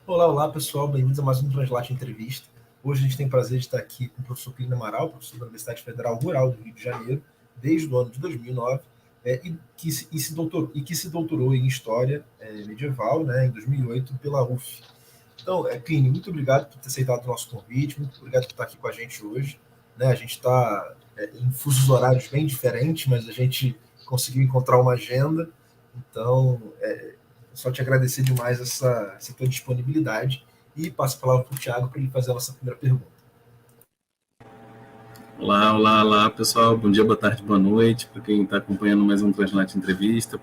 Olá, olá pessoal, bem-vindos a mais um Translate Entrevista. Hoje a gente tem o prazer de estar aqui com o professor Plínio Amaral, professor da Universidade Federal Rural do Rio de Janeiro, desde o ano de 2009, que se doutorou em História Medieval, né, em 2008 pela UF. Então, Plínio, muito obrigado por ter aceitado o nosso convite, muito obrigado por estar aqui com a gente hoje. Né, a gente está em fusos horários bem diferentes, mas a gente conseguiu encontrar uma agenda, então só te agradecer demais essa tua disponibilidade e passo a palavra para o Thiago para ele fazer a nossa primeira pergunta. Olá, pessoal. Bom dia, boa tarde, boa noite para quem está acompanhando mais um Translate Entrevista.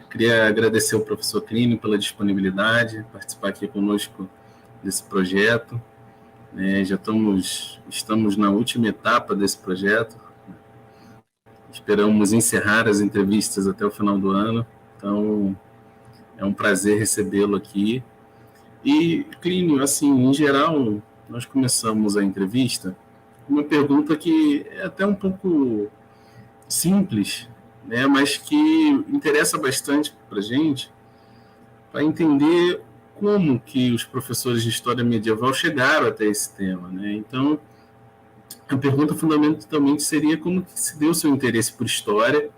Queria agradecer ao professor Plínio pela disponibilidade, participar aqui conosco desse projeto. Já estamos na última etapa desse projeto. Esperamos encerrar as entrevistas até o final do ano, então é um prazer recebê-lo aqui. E, Plínio, assim, em geral, nós começamos a entrevista com uma pergunta que é até um pouco simples, né, mas que interessa bastante para a gente, para entender como que os professores de História Medieval chegaram até esse tema. Né? Então, a pergunta fundamentalmente seria como que se deu o seu interesse por História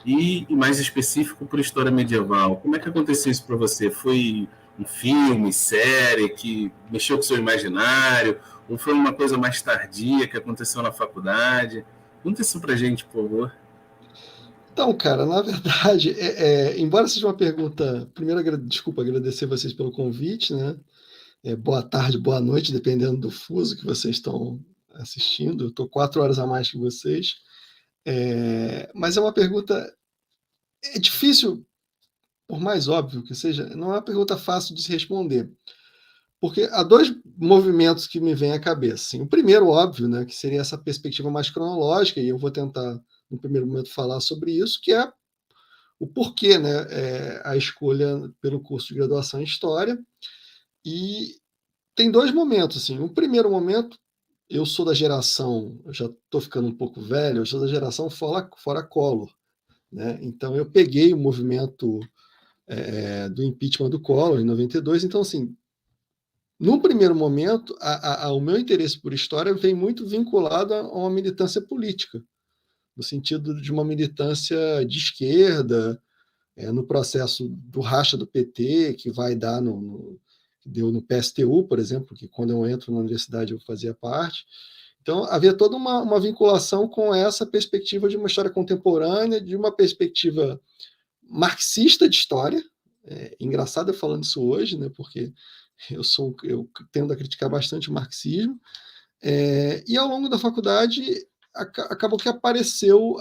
e mais específico, por História Medieval. Como é que aconteceu isso para você? Foi um filme, série que mexeu com o seu imaginário? Ou foi uma coisa mais tardia que aconteceu na faculdade? Conta isso para a gente, por favor. Então, cara, na verdade, embora seja uma pergunta... Primeiro, desculpa, agradecer vocês pelo convite, né? Boa tarde, boa noite, dependendo do fuso que vocês estão assistindo. Eu estou 4 horas a mais que vocês. Mas é uma pergunta... É difícil, por mais óbvio que seja, não é uma pergunta fácil de se responder. Porque há 2 movimentos que me vêm à cabeça. Assim. O primeiro, óbvio, né, que seria essa perspectiva mais cronológica, e eu vou tentar, no primeiro momento, falar sobre isso, que é o porquê, né, a escolha pelo curso de graduação em História. E tem 2 momentos. Assim. O primeiro momento, eu sou da geração, eu já estou ficando um pouco velho, eu sou da geração fora Collor. Né? Então, eu peguei o movimento do impeachment do Collor, em 92. Então, assim, num primeiro momento, o meu interesse por História vem muito vinculado a uma militância política, no sentido de uma militância de esquerda, no processo do racha do PT, que vai dar que deu no PSTU, por exemplo, que quando eu entro na universidade eu fazia parte. Então, havia toda uma vinculação com essa perspectiva de uma história contemporânea, de uma perspectiva marxista de história. Engraçado eu falando isso hoje, né, porque eu tendo a criticar bastante o marxismo, e ao longo da faculdade acabou que apareceram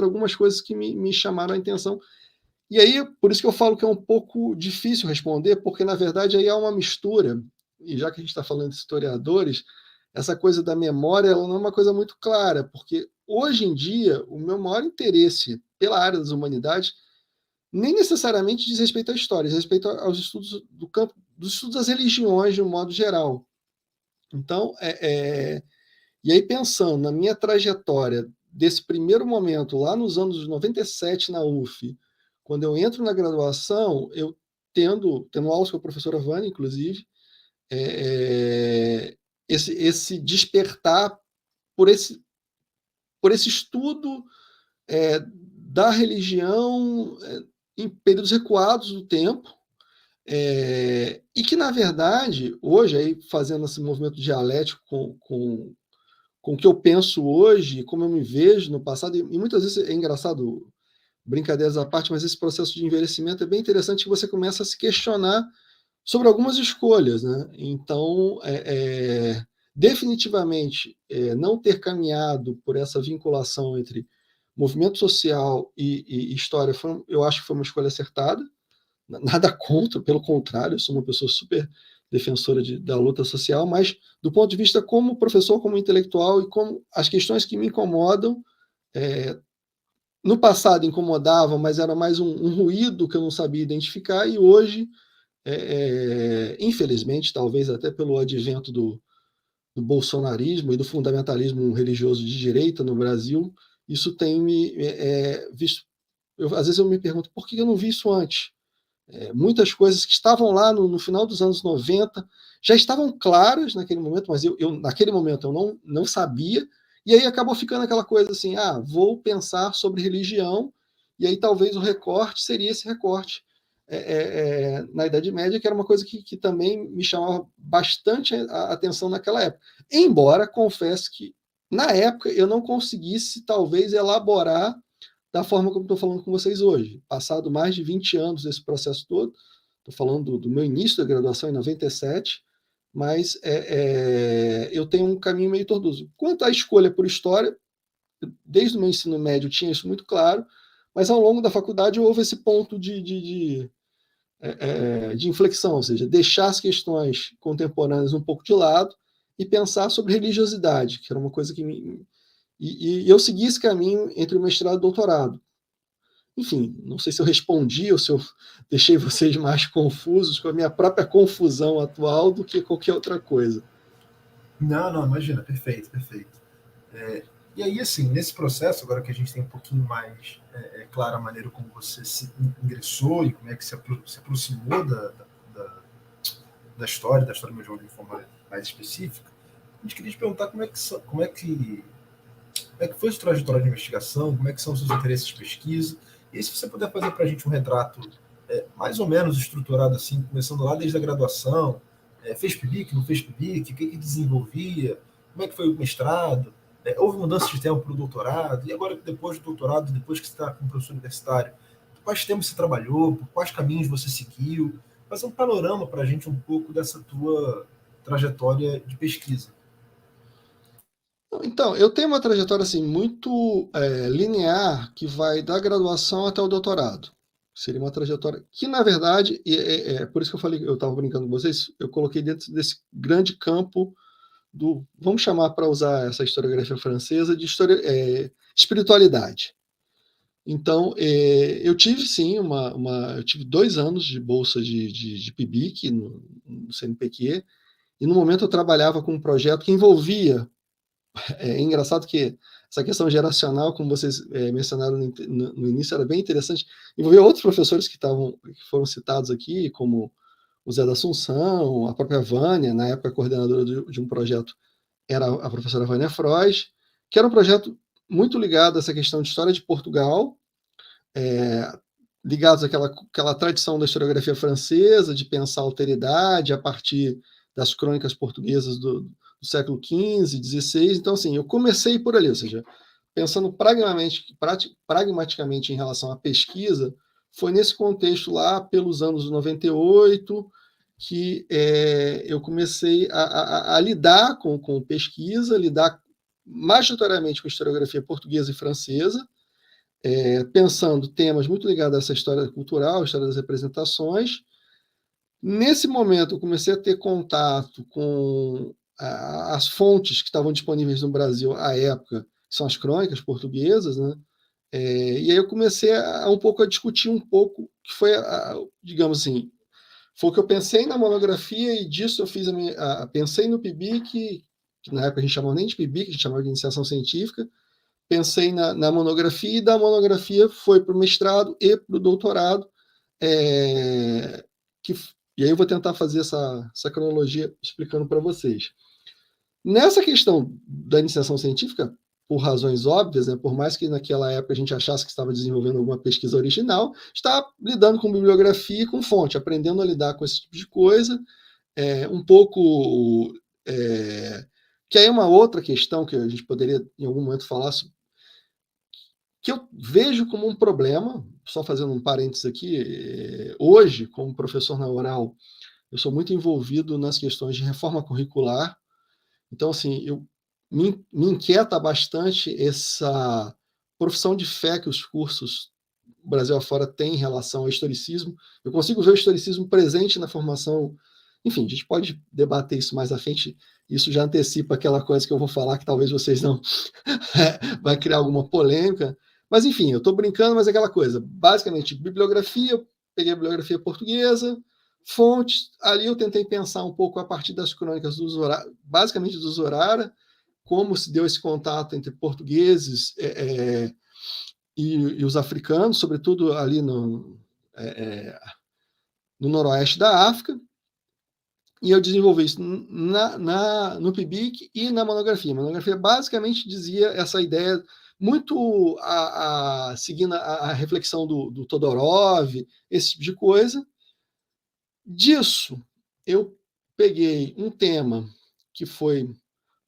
algumas coisas que me chamaram a atenção. E aí, por isso que eu falo que é um pouco difícil responder, porque, na verdade, aí há uma mistura, e já que a gente está falando de historiadores, essa coisa da memória ela não é uma coisa muito clara, porque, hoje em dia, o meu maior interesse pela área das humanidades nem necessariamente diz respeito à história, diz respeito aos estudos do campo, dos estudos das religiões, de um modo geral. Então, e aí, pensando na minha trajetória desse primeiro momento, lá nos anos 97 na UF, quando eu entro na graduação, eu tendo aulas com a professora Vânia, inclusive, esse despertar por esse estudo da religião em períodos recuados do tempo, e que, na verdade, hoje, aí, fazendo esse movimento dialético com o que eu penso hoje, como eu me vejo no passado, e muitas vezes é engraçado, brincadeiras à parte, mas esse processo de envelhecimento é bem interessante, que você começa a se questionar sobre algumas escolhas. Né? Então, definitivamente, não ter caminhado por essa vinculação entre movimento social e história, eu acho que foi uma escolha acertada. Nada contra, pelo contrário, eu sou uma pessoa super defensora da luta social, mas do ponto de vista como professor, como intelectual, e como as questões que me incomodam, no passado incomodavam, mas era mais um ruído que eu não sabia identificar, e hoje, infelizmente, talvez até pelo advento do bolsonarismo e do fundamentalismo religioso de direita no Brasil, isso tem me visto... às vezes eu me pergunto, por que eu não vi isso antes? Muitas coisas que estavam lá no final dos anos 90 já estavam claras naquele momento, mas eu naquele momento eu não sabia, e aí acabou ficando aquela coisa assim, vou pensar sobre religião, e aí talvez o recorte seria esse recorte na Idade Média, que era uma coisa que também me chamava bastante a atenção naquela época. Embora, confesso que, na época, eu não conseguisse, talvez, elaborar da forma como estou falando com vocês hoje. Passado mais de 20 anos desse processo todo, estou falando do meu início da graduação em 97, mas eu tenho um caminho meio tortuoso. Quanto à escolha por história, desde o meu ensino médio tinha isso muito claro, mas ao longo da faculdade houve esse ponto de inflexão, ou seja, deixar as questões contemporâneas um pouco de lado e pensar sobre religiosidade, que era uma coisa que e eu segui esse caminho entre o mestrado e o doutorado. Enfim, não sei se eu respondi ou se eu deixei vocês mais confusos com a minha própria confusão atual do que qualquer outra coisa. Não, imagina, perfeito. E aí, assim, nesse processo, agora que a gente tem um pouquinho mais clara a maneira como você se ingressou e como é que se aproximou da história medieval de uma forma mais específica, a gente queria te perguntar como é que foi a sua trajetória de investigação, como é que são os seus interesses de pesquisa, e aí, se você puder fazer para a gente um retrato mais ou menos estruturado assim, começando lá desde a graduação, fez PIBIC, não fez PIBIC, o que desenvolvia, como é que foi o mestrado, houve mudança de tempo para o doutorado, e agora depois do doutorado, depois que você está como professor universitário, quais temas você trabalhou, por quais caminhos você seguiu, fazer um panorama para a gente um pouco dessa tua trajetória de pesquisa. Então, eu tenho uma trajetória assim, muito linear, que vai da graduação até o doutorado. Seria uma trajetória que, na verdade, por isso que eu falei, eu estava brincando com vocês, eu coloquei dentro desse grande campo vamos chamar, para usar essa historiografia francesa, de espiritualidade. Então, eu tive sim eu tive 2 anos de bolsa de PIBIC no CNPq, e no momento eu trabalhava com um projeto que envolvia, é engraçado que essa questão geracional, como vocês mencionaram no início, era bem interessante, envolvia outros professores que foram citados aqui, como o Zé da Assunção, a própria Vânia, na época coordenadora de um projeto, era a professora Vânia Frois, que era um projeto muito ligado a essa questão de história de Portugal, ligados àquela tradição da historiografia francesa, de pensar a alteridade a partir das crônicas portuguesas do século XV, XVI. Então, assim, eu comecei por ali, ou seja, pensando pragmaticamente em relação à pesquisa, foi nesse contexto lá, pelos anos 98, que eu comecei a lidar com pesquisa, lidar majoritariamente com historiografia portuguesa e francesa, pensando temas muito ligados a essa história cultural, história das representações. Nesse momento, eu comecei a ter contato com as fontes que estavam disponíveis no Brasil à época, que são as crônicas portuguesas, né? E aí eu comecei um pouco a discutir um pouco, que foi, digamos assim, foi o que eu pensei na monografia, e disso eu fiz pensei no PIBIC, que na época a gente chamava nem de PIBIC, a gente chamava de iniciação científica, pensei na monografia, e da monografia foi para o mestrado e para o doutorado, e aí eu vou tentar fazer essa cronologia explicando para vocês. Nessa questão da iniciação científica, por razões óbvias, né, por mais que naquela época a gente achasse que estava desenvolvendo alguma pesquisa original, está lidando com bibliografia e com fonte, aprendendo a lidar com esse tipo de coisa, um pouco... que aí é uma outra questão que a gente poderia, em algum momento, falar, que eu vejo como um problema, só fazendo um parênteses aqui, hoje, como professor na Oral, eu sou muito envolvido nas questões de reforma curricular. Então, assim, me inquieta bastante essa profissão de fé que os cursos Brasil afora têm em relação ao historicismo. Eu consigo ver o historicismo presente na formação. Enfim, a gente pode debater isso mais à frente. Isso já antecipa aquela coisa que eu vou falar, que talvez vocês não... vai criar alguma polêmica. Mas, enfim, eu estou brincando, mas é aquela coisa. Basicamente, bibliografia, eu peguei a bibliografia portuguesa, fontes, ali eu tentei pensar um pouco a partir das crônicas basicamente do Zorara, como se deu esse contato entre portugueses e os africanos, sobretudo ali no noroeste da África, e eu desenvolvi isso no PIBIC e na monografia. A monografia basicamente dizia essa ideia muito seguindo a reflexão do Todorov, esse tipo de coisa. Disso, eu peguei um tema que foi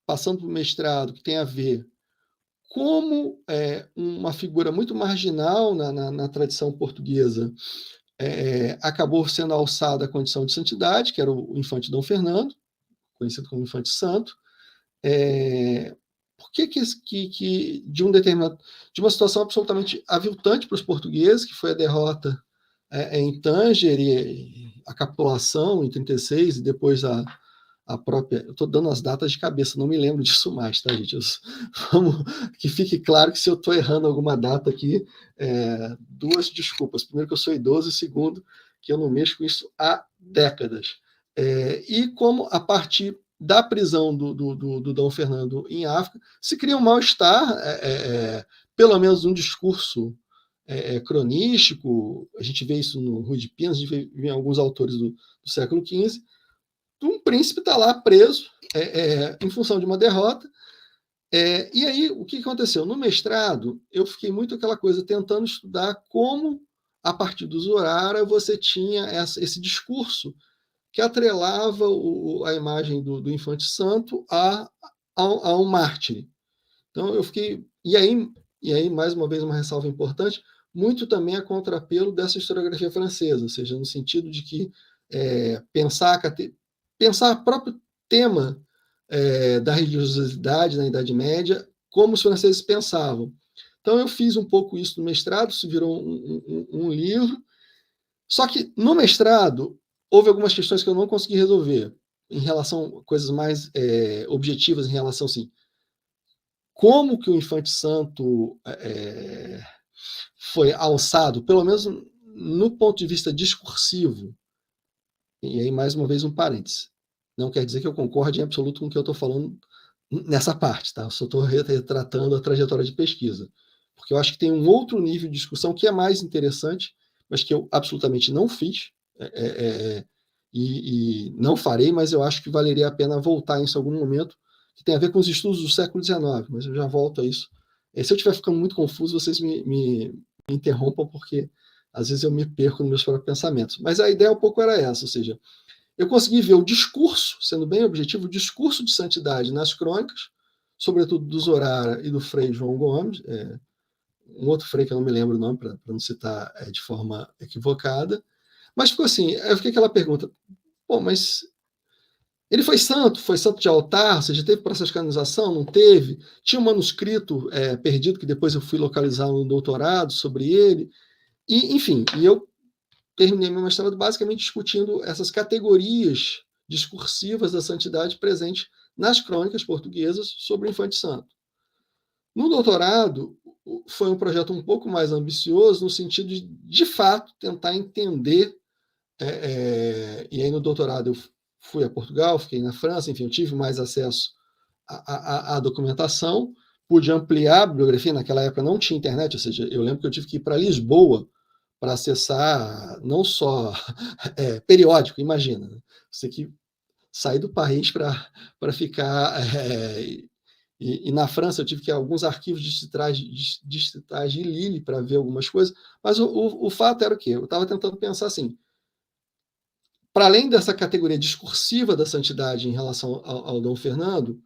passando para o mestrado, que tem a ver como uma figura muito marginal na tradição portuguesa acabou sendo alçada à condição de santidade, que era o infante Dom Fernando, conhecido como infante santo. Por que de uma situação absolutamente aviltante para os portugueses, que foi a derrota em Tanger e a capitulação em 36 e depois a própria... Eu estou dando as datas de cabeça, não me lembro disso mais, tá, gente? Vamos que fique claro que se eu estou errando alguma data aqui, duas desculpas. Primeiro, que eu sou idoso, e segundo, que eu não mexo com isso há décadas. E como, a partir da prisão do Dom Fernando em África, se cria um mal-estar, pelo menos um discurso cronístico. A gente vê isso no Rui de Pinas, a gente vê em alguns autores do século XV. Um príncipe está lá preso em função de uma derrota. E aí, o que aconteceu? No mestrado, eu fiquei muito aquela coisa, tentando estudar como, a partir do Zorara, você tinha esse discurso que atrelava a imagem do infante santo a um mártir. Então, eu fiquei... E aí, mais uma vez, uma ressalva importante, muito também a contrapelo dessa historiografia francesa, ou seja, no sentido de que pensar o próprio tema da religiosidade na Idade Média, como os franceses pensavam. Então, eu fiz um pouco isso no mestrado, isso virou um livro. Só que, no mestrado, houve algumas questões que eu não consegui resolver, em relação a coisas mais objetivas, em relação, assim, como que o infante santo foi alçado, pelo menos no ponto de vista discursivo. E aí, mais uma vez, um parêntese. Não quer dizer que eu concorde em absoluto com o que eu estou falando nessa parte, tá? Eu só estou retratando a trajetória de pesquisa. Porque eu acho que tem um outro nível de discussão que é mais interessante, mas que eu absolutamente não fiz, e não farei, mas eu acho que valeria a pena voltar nisso em algum momento, que tem a ver com os estudos do século XIX, mas eu já volto a isso. Se eu estiver ficando muito confuso, vocês me interrompam, porque às vezes eu me perco nos meus próprios pensamentos. Mas a ideia um pouco era essa, ou seja, eu consegui ver o discurso, sendo bem objetivo, o discurso de santidade nas crônicas, sobretudo do Zorara e do Frei João Gomes, um outro frei que eu não me lembro o nome, para não citar de forma equivocada. Mas ficou assim, eu fiquei aquela pergunta, mas ele foi santo de altar, ou seja, teve processo de canonização, não teve? Tinha um manuscrito perdido, que depois eu fui localizar no doutorado sobre ele. E, enfim, eu terminei meu mestrado basicamente discutindo essas categorias discursivas da santidade presentes nas crônicas portuguesas sobre o infante santo. No doutorado, foi um projeto um pouco mais ambicioso, no sentido de fato, tentar entender. E aí, no doutorado, eu fui a Portugal, fiquei na França, enfim, eu tive mais acesso à documentação, pude ampliar a bibliografia. Naquela época não tinha internet, ou seja, eu lembro que eu tive que ir para Lisboa para acessar não só periódico, imagina, né? Você que sair do país para ficar... E na França eu tive que ir a alguns arquivos distritais de Lille para ver algumas coisas, mas o fato era o quê? Eu estava tentando pensar assim, para além dessa categoria discursiva da santidade em relação ao Dom Fernando,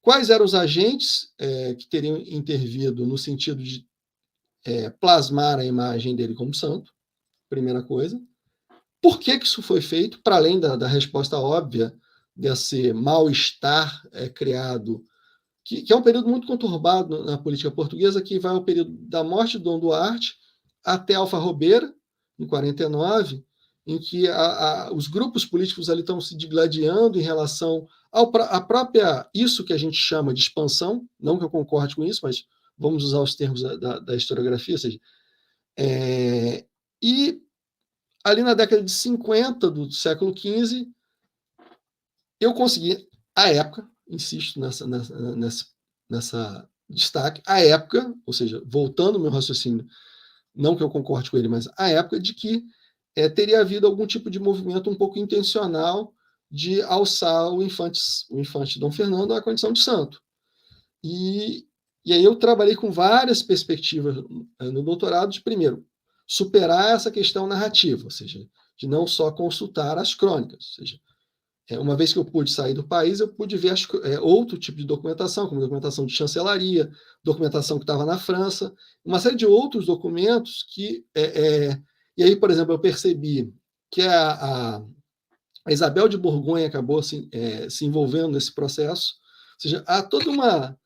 quais eram os agentes que teriam intervido no sentido de plasmar a imagem dele como santo, primeira coisa. Por que isso foi feito, para além da resposta óbvia desse mal-estar criado, que é um período muito conturbado na política portuguesa, que vai ao período da morte de Dom Duarte até Alfarrobeira, em 49, em que os grupos políticos ali estão se digladiando em relação à própria, isso que a gente chama de expansão, não que eu concorde com isso, mas vamos usar os termos da historiografia, ou seja, e ali na década de 50 do século XV, eu consegui, à época, insisto nessa destaque, à época, ou seja, voltando ao meu raciocínio, não que eu concorde com ele, mas à época de que teria havido algum tipo de movimento um pouco intencional de alçar o infante Dom Fernando à condição de santo. E aí eu trabalhei com várias perspectivas no doutorado de, primeiro, superar essa questão narrativa, ou seja, de não só consultar as crônicas, ou seja, uma vez que eu pude sair do país, eu pude ver outro tipo de documentação, como documentação de chancelaria, documentação que estava na França, uma série de outros documentos que... e aí, por exemplo, eu percebi que a Isabel de Borgonha acabou se envolvendo nesse processo, ou seja, há toda uma...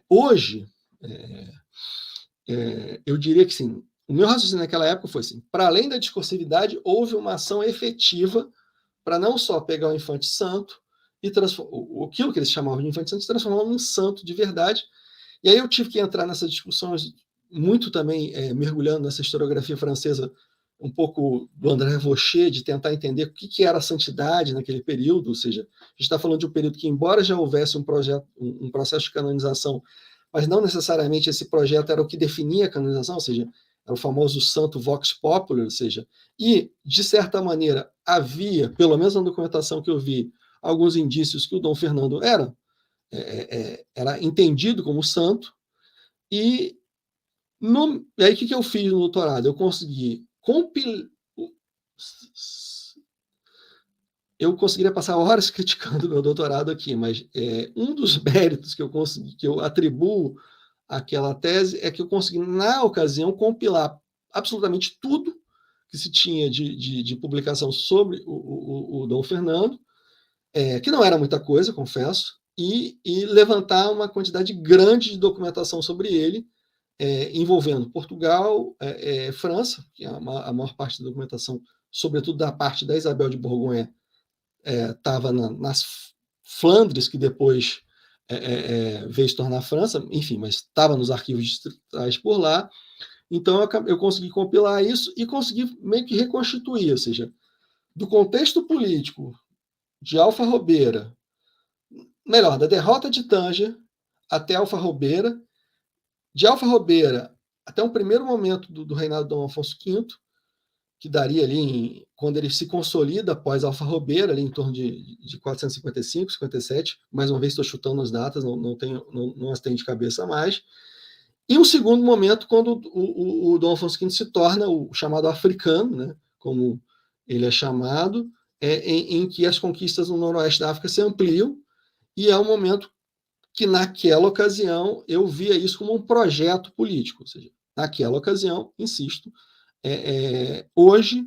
Hoje, eu diria que sim, o meu raciocínio naquela época foi assim, para além da discursividade, houve uma ação efetiva para não só pegar o infante santo e aquilo que eles chamavam de infante santo, transformar num santo de verdade. E aí eu tive que entrar nessas discussões, muito também mergulhando nessa historiografia francesa, um pouco do André Rocher, de tentar entender o que era a santidade naquele período, ou seja, a gente está falando de um período que, embora já houvesse um processo de canonização, mas não necessariamente esse projeto era o que definia a canonização, ou seja, era o famoso santo vox populi, ou seja, e, de certa maneira, havia, pelo menos na documentação que eu vi, alguns indícios que o Dom Fernando era entendido como santo, e aí o que eu fiz no doutorado? Eu consegui compilar... Eu conseguiria passar horas criticando o meu doutorado aqui, mas um dos méritos que eu consegui, que eu atribuo àquela tese, é que eu consegui, na ocasião, compilar absolutamente tudo que se tinha de publicação sobre o Dom Fernando, que não era muita coisa, confesso, e levantar uma quantidade grande de documentação sobre ele, envolvendo Portugal, França, que a maior parte da documentação, sobretudo da parte da Isabel de Borgonha, estava nas Flandres, que depois veio se tornar França, enfim, mas estava nos arquivos distritais por lá. Então eu consegui compilar isso e consegui meio que reconstituir, ou seja, do contexto político de Alfarrobeira, melhor, da derrota de Tanger até Alfarrobeira, de Alfarrobeira até um primeiro momento do reinado de Dom Afonso V, que daria ali, quando ele se consolida após Alfarrobeira, ali em torno de 455, 57, mais uma vez estou chutando as datas, não as tenho de cabeça mais, e um segundo momento, quando o Dom Afonso V se torna o chamado africano, né, como ele é chamado, em que as conquistas no noroeste da África se ampliam, e é um momento que, naquela ocasião, eu via isso como um projeto político, ou seja, naquela ocasião, insisto, hoje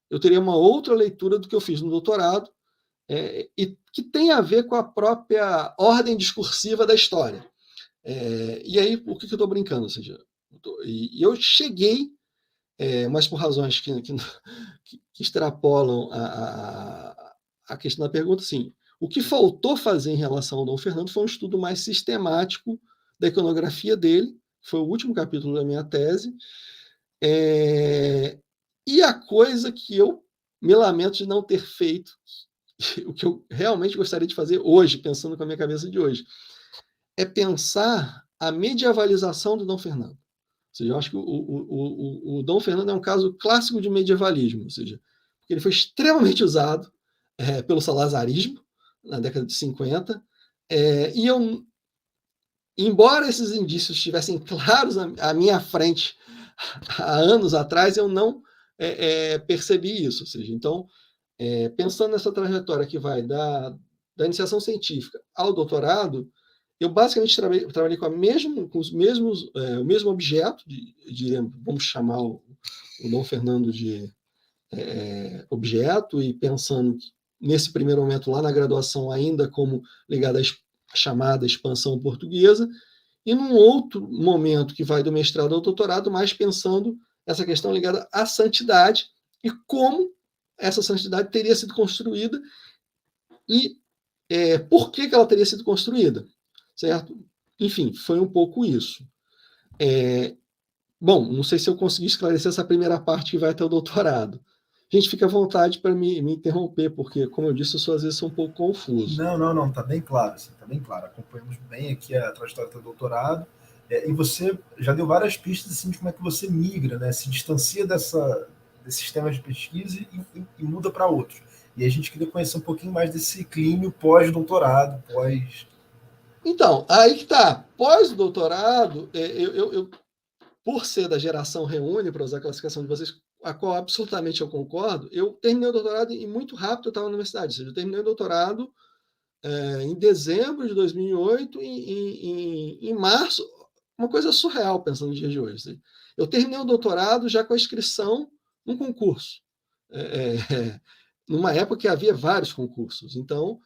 eu teria uma outra leitura do que eu fiz no doutorado, e que tem a ver com a própria ordem discursiva da história. E aí, por que eu estou brincando? Ou seja, eu cheguei, mas por razões que extrapolam a questão da pergunta, assim, o que faltou fazer em relação ao Dom Fernando foi um estudo mais sistemático da iconografia dele, foi o último capítulo da minha tese, e a coisa que eu me lamento de não ter feito, o que eu realmente gostaria de fazer hoje, pensando com a minha cabeça de hoje, é pensar a medievalização do Dom Fernando. Ou seja, eu acho que o Dom Fernando é um caso clássico de medievalismo, ou seja, porque ele foi extremamente usado pelo salazarismo na década de 50, e eu, embora esses indícios estivessem claros à minha frente há anos atrás, eu não percebi isso. Ou seja, então, pensando nessa trajetória que vai da iniciação científica ao doutorado, eu basicamente trabalhei com o mesmo objeto, vamos chamar o Dom Fernando de objeto, e pensando nesse primeiro momento lá na graduação ainda como ligado à chamada expansão portuguesa, e num outro momento que vai do mestrado ao doutorado, mais pensando essa questão ligada à santidade e como essa santidade teria sido construída e por que ela teria sido construída, certo? Enfim, foi um pouco isso. Bom, não sei se eu consegui esclarecer essa primeira parte que vai até o doutorado. A gente fica à vontade para me interromper, porque, como eu disse, eu às vezes sou um pouco confuso. Não, está bem claro, está bem claro. Acompanhamos bem aqui a trajetória do doutorado, e você já deu várias pistas assim, de como é que você migra, né? Se distancia desse sistema de pesquisa e muda para outro. E a gente queria conhecer um pouquinho mais desse Clínio pós-doutorado, Então, aí que tá. Pós-doutorado, eu, por ser da geração Reúne, para usar a classificação de vocês, a qual absolutamente eu concordo, eu terminei o doutorado e muito rápido eu estava na universidade. Ou seja, eu terminei o doutorado em dezembro de 2008, em março, uma coisa surreal pensando no dia de hoje. Eu terminei o doutorado já com a inscrição num concurso. Numa época que havia vários concursos. Então,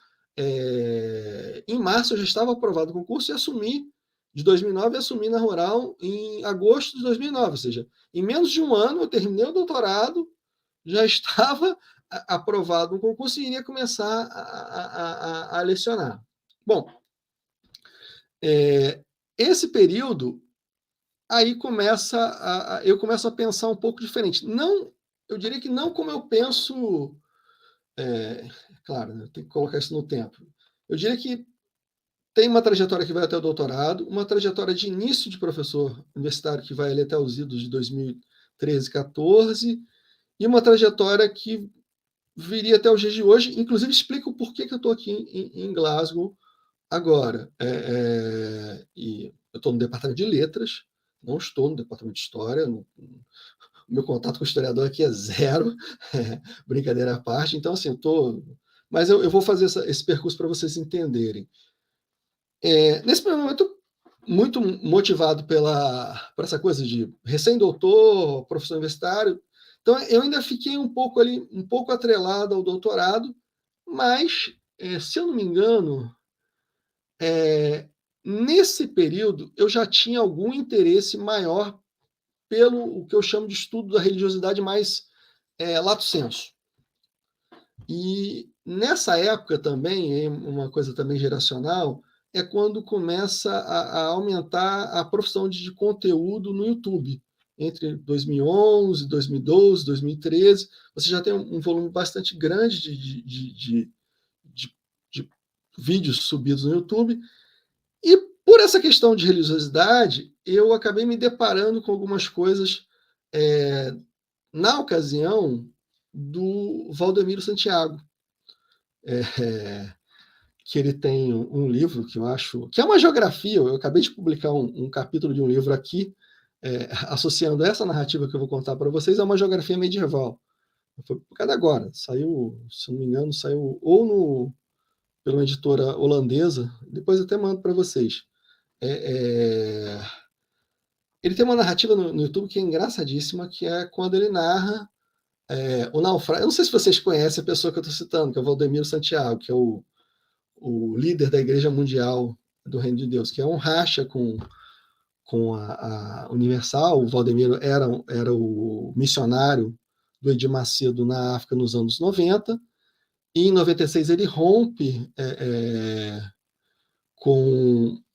em março eu já estava aprovado o concurso e assumi, de 2009, assumi na Rural em agosto de 2009. Ou seja, em menos de um ano eu terminei o doutorado, já estava aprovado no concurso e iria começar a lecionar. Bom, esse período, aí eu começo a pensar um pouco diferente. Não, eu diria que não como eu penso, claro, né, eu tenho que colocar isso no tempo. Eu diria que tem uma trajetória que vai até o doutorado, uma trajetória de início de professor universitário que vai ali até os idos de 2013, 14, e uma trajetória que viria até os dias de hoje. Inclusive, explico o porquê que eu estou aqui em Glasgow agora. E eu estou no departamento de letras, não estou no departamento de história. O meu contato com o historiador aqui é zero, brincadeira à parte. Então, assim, mas eu vou fazer esse percurso para vocês entenderem. Nesse primeiro momento, muito motivado por essa coisa de recém-doutor, professor universitário. Então, eu ainda fiquei um pouco atrelado ao doutorado, mas, se eu não me engano, nesse período eu já tinha algum interesse maior pelo o que eu chamo de estudo da religiosidade mais lato sensu. E nessa época também, uma coisa também geracional, é quando começa a aumentar a profissão de conteúdo no YouTube. Entre 2011, 2012, 2013, você já tem um volume bastante grande de vídeos subidos no YouTube. E por essa questão de religiosidade, eu acabei me deparando com algumas coisas na ocasião do Valdemiro Santiago, que ele tem um livro que eu acho que é uma geografia. Eu acabei de publicar um capítulo de um livro aqui, associando essa narrativa que eu vou contar para vocês a uma geografia medieval. Foi publicado agora, saiu, se não me engano, saiu ou pela uma editora holandesa, depois eu até mando para vocês. Ele tem uma narrativa no YouTube que é engraçadíssima, que é quando ele narra o naufrágio. Eu não sei se vocês conhecem a pessoa que eu estou citando, que é o Valdemiro Santiago, que é o líder da Igreja Mundial do Reino de Deus, que é um racha com a Universal. O Valdemiro era o missionário do Edir Macedo na África nos anos 90, e em 96 ele rompe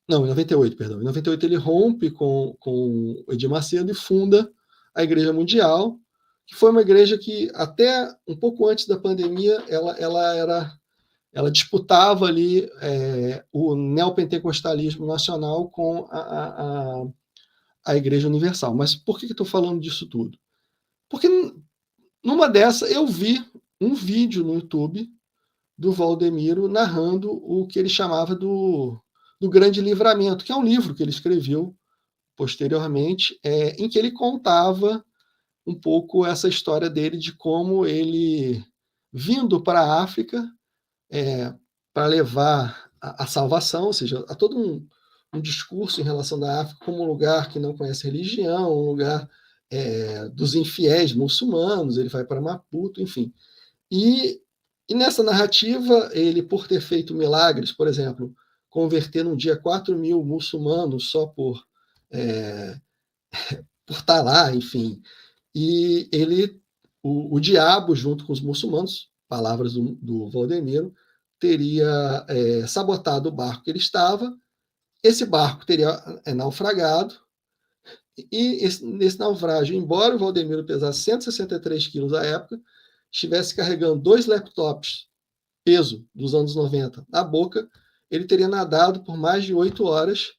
Não, em 98, perdão. Em 98 ele rompe com o Edir Macedo e funda a Igreja Mundial, que foi uma igreja que, até um pouco antes da pandemia, ela disputava ali o neopentecostalismo nacional com a Igreja Universal. Mas por que eu estou falando disso tudo? Porque numa dessa eu vi um vídeo no YouTube do Valdemiro narrando o que ele chamava do Grande Livramento, que é um livro que ele escreveu posteriormente, em que ele contava um pouco essa história dele, de como ele, vindo para a África, para levar a salvação, ou seja, há todo um discurso em relação da África como um lugar que não conhece religião, um lugar dos infiéis muçulmanos. Ele vai para Maputo, enfim. E nessa narrativa, ele, por ter feito milagres, por exemplo, converter num dia 4.000 muçulmanos só por estar lá, enfim. E o diabo, junto com os muçulmanos, palavras do Valdemiro, teria sabotado o barco que ele estava. Esse barco teria naufragado, e nesse naufrágio, embora o Valdemiro pesasse 163 quilos à época, estivesse carregando 2 laptops, peso dos anos 90, na boca, ele teria nadado por mais de 8 horas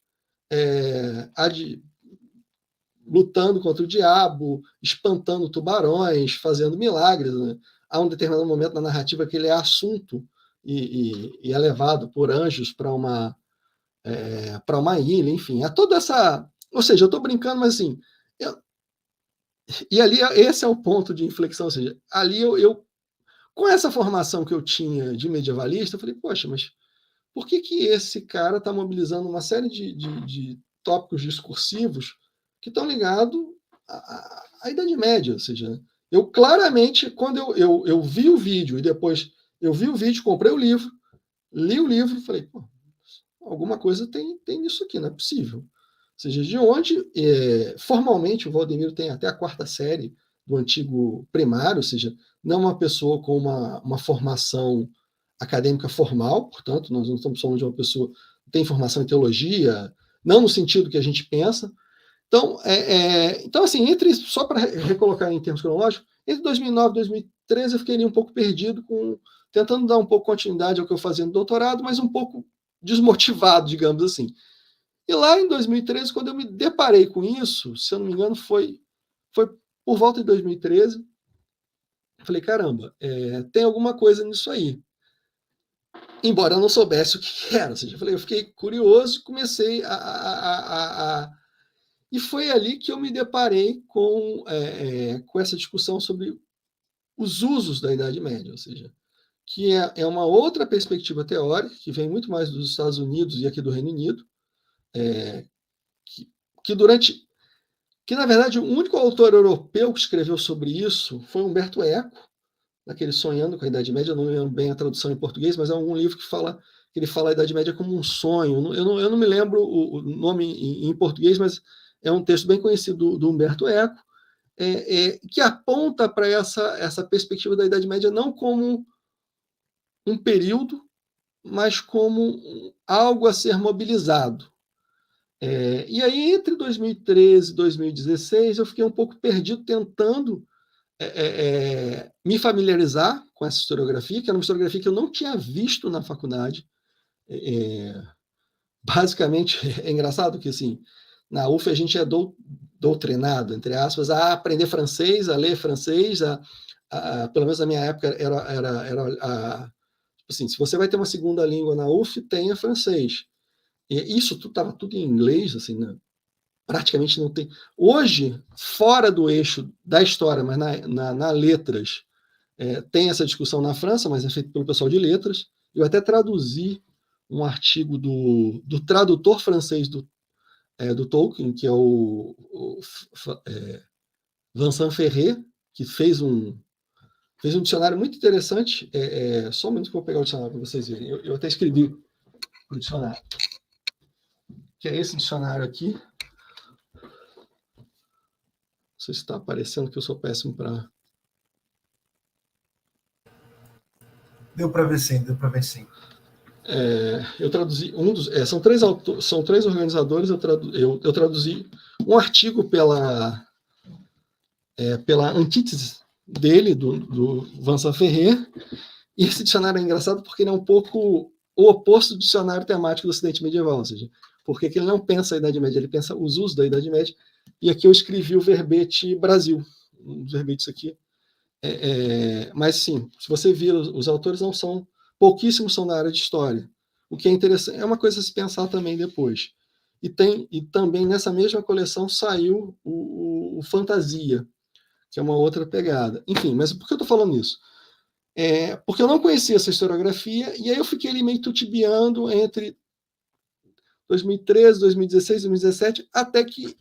lutando contra o diabo, espantando tubarões, fazendo milagres. Né? Há um determinado momento na narrativa que ele é assunto e é levado por anjos para uma ilha, enfim. Há toda essa... Ou seja, eu estou brincando, mas assim... E ali, esse é o ponto de inflexão, ou seja, ali eu com essa formação que eu tinha de medievalista, eu falei, poxa, mas por que esse cara está mobilizando uma série de tópicos discursivos que estão ligados à Idade Média? Ou seja, eu claramente, quando eu vi o vídeo e depois eu vi o vídeo, comprei o livro, li o livro e falei, pô, alguma coisa tem nisso aqui, não é possível. Ou seja, de onde, formalmente, o Valdemiro tem até a 4ª série do antigo primário, ou seja, não é uma pessoa com uma formação acadêmica formal, portanto, nós não estamos falando de uma pessoa que tem formação em teologia, não no sentido que a gente pensa. Então, então assim, só para recolocar em termos cronológicos, entre 2009 e 2013 eu fiquei ali um pouco perdido, tentando dar um pouco continuidade ao que eu fazia no doutorado, mas um pouco desmotivado, digamos assim. E lá em 2013, quando eu me deparei com isso, se eu não me engano, foi por volta de 2013, eu falei, caramba, tem alguma coisa nisso aí. Embora eu não soubesse o que era. Ou seja, eu fiquei curioso e comecei E foi ali que eu me deparei com essa discussão sobre os usos da Idade Média, ou seja, que é uma outra perspectiva teórica, que vem muito mais dos Estados Unidos e aqui do Reino Unido, que na verdade o único autor europeu que escreveu sobre isso foi Umberto Eco, naquele Sonhando com a Idade Média. Eu não lembro bem a tradução em português, mas é um livro que ele fala a Idade Média como um sonho. Eu não me lembro o nome em português, mas é um texto bem conhecido do Umberto Eco, que aponta para essa perspectiva da Idade Média não como um período, mas como algo a ser mobilizado. E aí, entre 2013 e 2016, eu fiquei um pouco perdido tentando me familiarizar com essa historiografia, que era uma historiografia que eu não tinha visto na faculdade. Basicamente, é engraçado que, assim, na UF a gente é doutrinado, entre aspas, a aprender francês, a ler francês, pelo menos na minha época era assim, se você vai ter uma segunda língua na UF, tenha francês. E isso estava tudo em inglês, assim, né? Praticamente não tem. Hoje, fora do eixo da história, mas na letras, tem essa discussão na França, mas é feito pelo pessoal de letras. Eu até traduzi um artigo do tradutor francês do Tolkien, que é o Vincent Ferrer, que fez um dicionário muito interessante. Só um minuto que eu vou pegar o dicionário para vocês verem. Eu até escrevi o dicionário, que é esse dicionário aqui. Não sei se está aparecendo, que eu sou péssimo para... Deu para ver sim. Eu traduzi são três organizadores. Eu traduzi um artigo pela antítese dele, do Vincent Ferrer. E esse dicionário é engraçado porque ele é um pouco o oposto do dicionário temático do Ocidente Medieval, ou seja, porque ele não pensa a Idade Média, ele pensa os usos da Idade Média. E aqui eu escrevi o verbete Brasil, um dos verbetes aqui. Mas sim, se você vir, os autores não são, pouquíssimos são da área de história. O que é interessante, é uma coisa a se pensar também depois. E também nessa mesma coleção saiu o Fantasia, que é uma outra pegada. Enfim, mas por que eu estou falando isso? Porque eu não conhecia essa historiografia, e aí eu fiquei ali meio tutibiando entre 2013, 2016, 2017, até que,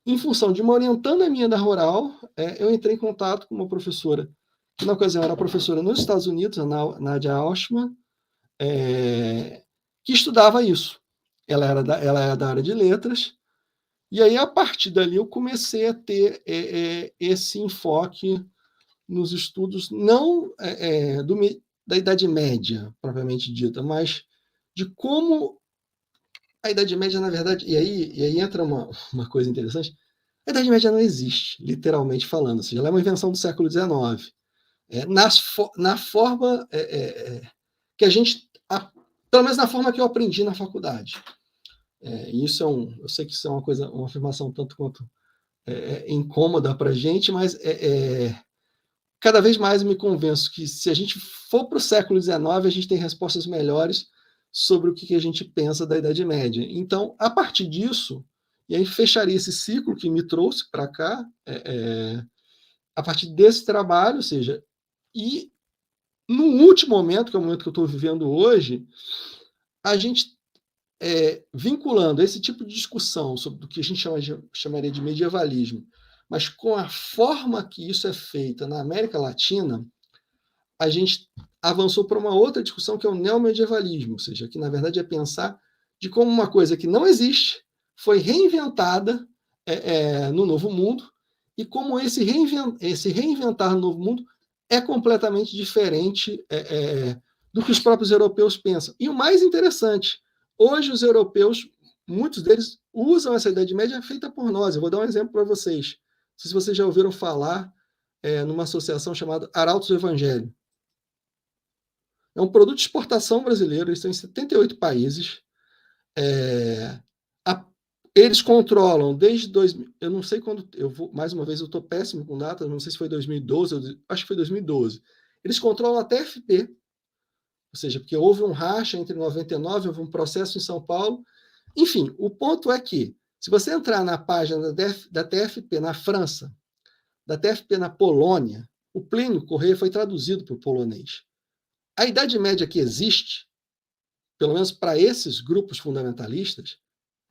em função de uma orientanda minha da Rural, eu entrei em contato com uma professora, que na ocasião era professora nos Estados Unidos, a Nadia Auschman, que estudava isso. Ela era da área de letras, e aí, a partir dali, eu comecei a ter esse enfoque nos estudos, não da Idade Média, propriamente dita, mas de como a Idade Média, na verdade, e aí entra uma coisa interessante. A Idade Média não existe, literalmente falando, ou seja, ela é uma invenção do século XIX. Na forma que a gente, pelo menos na forma que eu aprendi na faculdade. Eu sei que isso é uma afirmação tanto quanto incômoda para a gente, mas cada vez mais eu me convenço que se a gente for para o século XIX, a gente tem respostas melhores sobre o que a gente pensa da Idade Média. Então, a partir disso, e aí fecharia esse ciclo que me trouxe para cá, a partir desse trabalho, ou seja, e no último momento, que é o momento que eu estou vivendo hoje, a gente vinculando esse tipo de discussão sobre o que a gente chamaria de medievalismo, mas com a forma que isso é feita na América Latina, a gente avançou para uma outra discussão que é o neomedievalismo, ou seja, que na verdade é pensar de como uma coisa que não existe foi reinventada no Novo Mundo e como esse reinventar no Novo Mundo é completamente diferente do que os próprios europeus pensam. E o mais interessante, hoje os europeus, muitos deles usam essa Idade Média feita por nós. Eu vou dar um exemplo para vocês. Não sei se vocês já ouviram falar numa associação chamada Arautos do Evangelho. É um produto de exportação brasileiro, eles estão em 78 países. Eles controlam desde 2000, eu não sei quando, mais uma vez, eu estou péssimo com datas, não sei se foi 2012, acho que foi 2012. Eles controlam a TFP, ou seja, porque houve um racha entre 99, houve um processo em São Paulo. Enfim, o ponto é que, se você entrar na página da TFP na França, da TFP na Polônia, o Plínio Correia foi traduzido para o polonês. A Idade Média que existe, pelo menos para esses grupos fundamentalistas,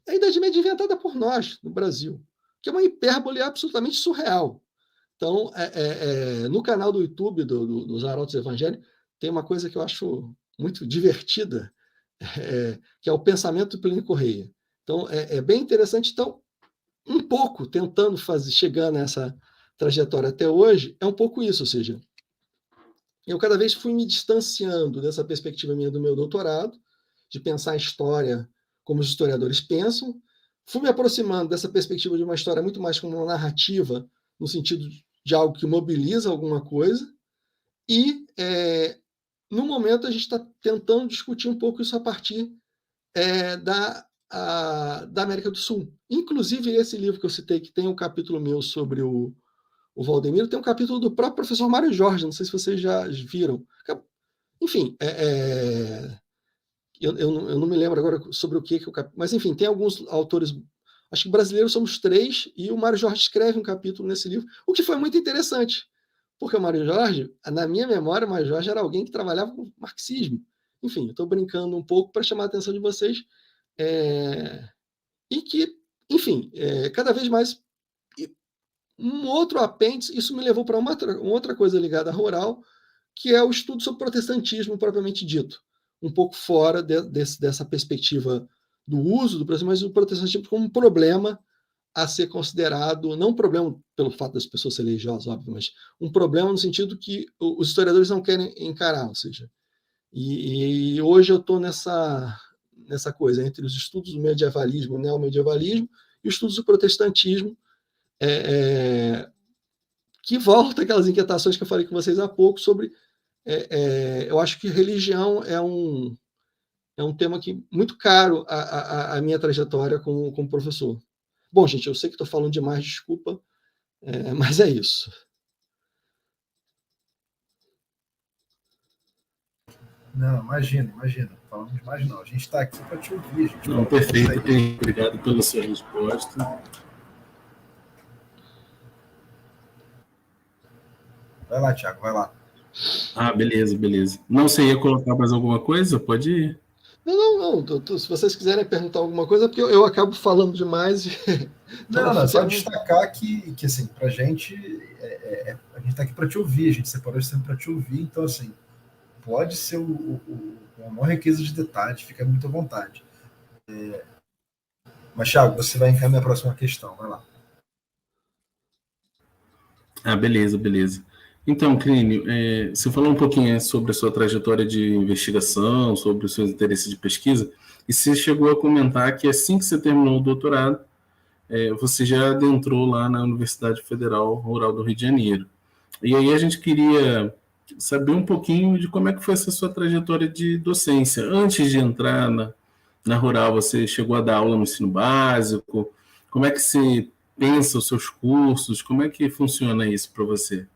é a Idade Média inventada por nós, no Brasil, que é uma hipérbole absolutamente surreal. Então, no canal do YouTube dos Arautos do Evangelho, tem uma coisa que eu acho muito divertida, que é o pensamento do Plínio Correia. Então, é bem interessante. Então, um pouco, tentando chegar nessa trajetória até hoje, é um pouco isso, ou seja, eu cada vez fui me distanciando dessa perspectiva minha do meu doutorado, de pensar a história como os historiadores pensam, fui me aproximando dessa perspectiva de uma história muito mais como uma narrativa, no sentido de algo que mobiliza alguma coisa, e, no momento, a gente está tentando discutir um pouco isso a partir da América do Sul. Inclusive, esse livro que eu citei, que tem um capítulo meu sobre o Valdemiro, tem um capítulo do próprio professor Mário Jorge, não sei se vocês já viram. Enfim, eu não me lembro agora sobre o que eu... Mas, enfim, tem alguns autores, acho que brasileiros somos 3, e o Mário Jorge escreve um capítulo nesse livro, o que foi muito interessante, porque o Mário Jorge, na minha memória, o Mário Jorge era alguém que trabalhava com marxismo. Enfim, eu estou brincando um pouco para chamar a atenção de vocês, e que, enfim, cada vez mais... Um outro apêndice, isso me levou para uma outra coisa ligada à rural, que é o estudo sobre protestantismo propriamente dito, um pouco fora dessa perspectiva do uso do Brasil, mas o protestantismo como um problema a ser considerado, não um problema pelo fato das pessoas serem religiosas, óbvio, mas um problema no sentido que os historiadores não querem encarar, ou seja, e hoje eu estou nessa coisa entre os estudos do medievalismo, neomedievalismo, e os estudos do protestantismo, que volta aquelas inquietações que eu falei com vocês há pouco sobre... eu acho que religião é um tema que muito caro à minha trajetória como professor. Bom, gente, eu sei que estou falando demais, desculpa, mas é isso. Não, imagina. Falando demais não. A gente está aqui para te ouvir. Não, perfeito. Obrigado pela sua resposta. Vai lá, Thiago, vai lá. Beleza. Não, você ia colocar mais alguma coisa? Pode ir. Não. Se vocês quiserem perguntar alguma coisa, porque eu acabo falando demais. Não, só destacar que assim, pra gente, a gente está aqui para te ouvir, a gente separou esse tempo para te ouvir, então, assim, pode ser uma maior riqueza de detalhes, fica muito à vontade. Mas, Thiago, você vai encaminhar a próxima questão, vai lá. Beleza. Então, Clínio, você falou um pouquinho sobre a sua trajetória de investigação, sobre os seus interesses de pesquisa, e você chegou a comentar que assim que você terminou o doutorado, você já adentrou lá na Universidade Federal Rural do Rio de Janeiro. E aí a gente queria saber um pouquinho de como é que foi essa sua trajetória de docência. Antes de entrar na Rural, você chegou a dar aula no ensino básico? Como é que você pensa os seus cursos? Como é que funciona isso para você?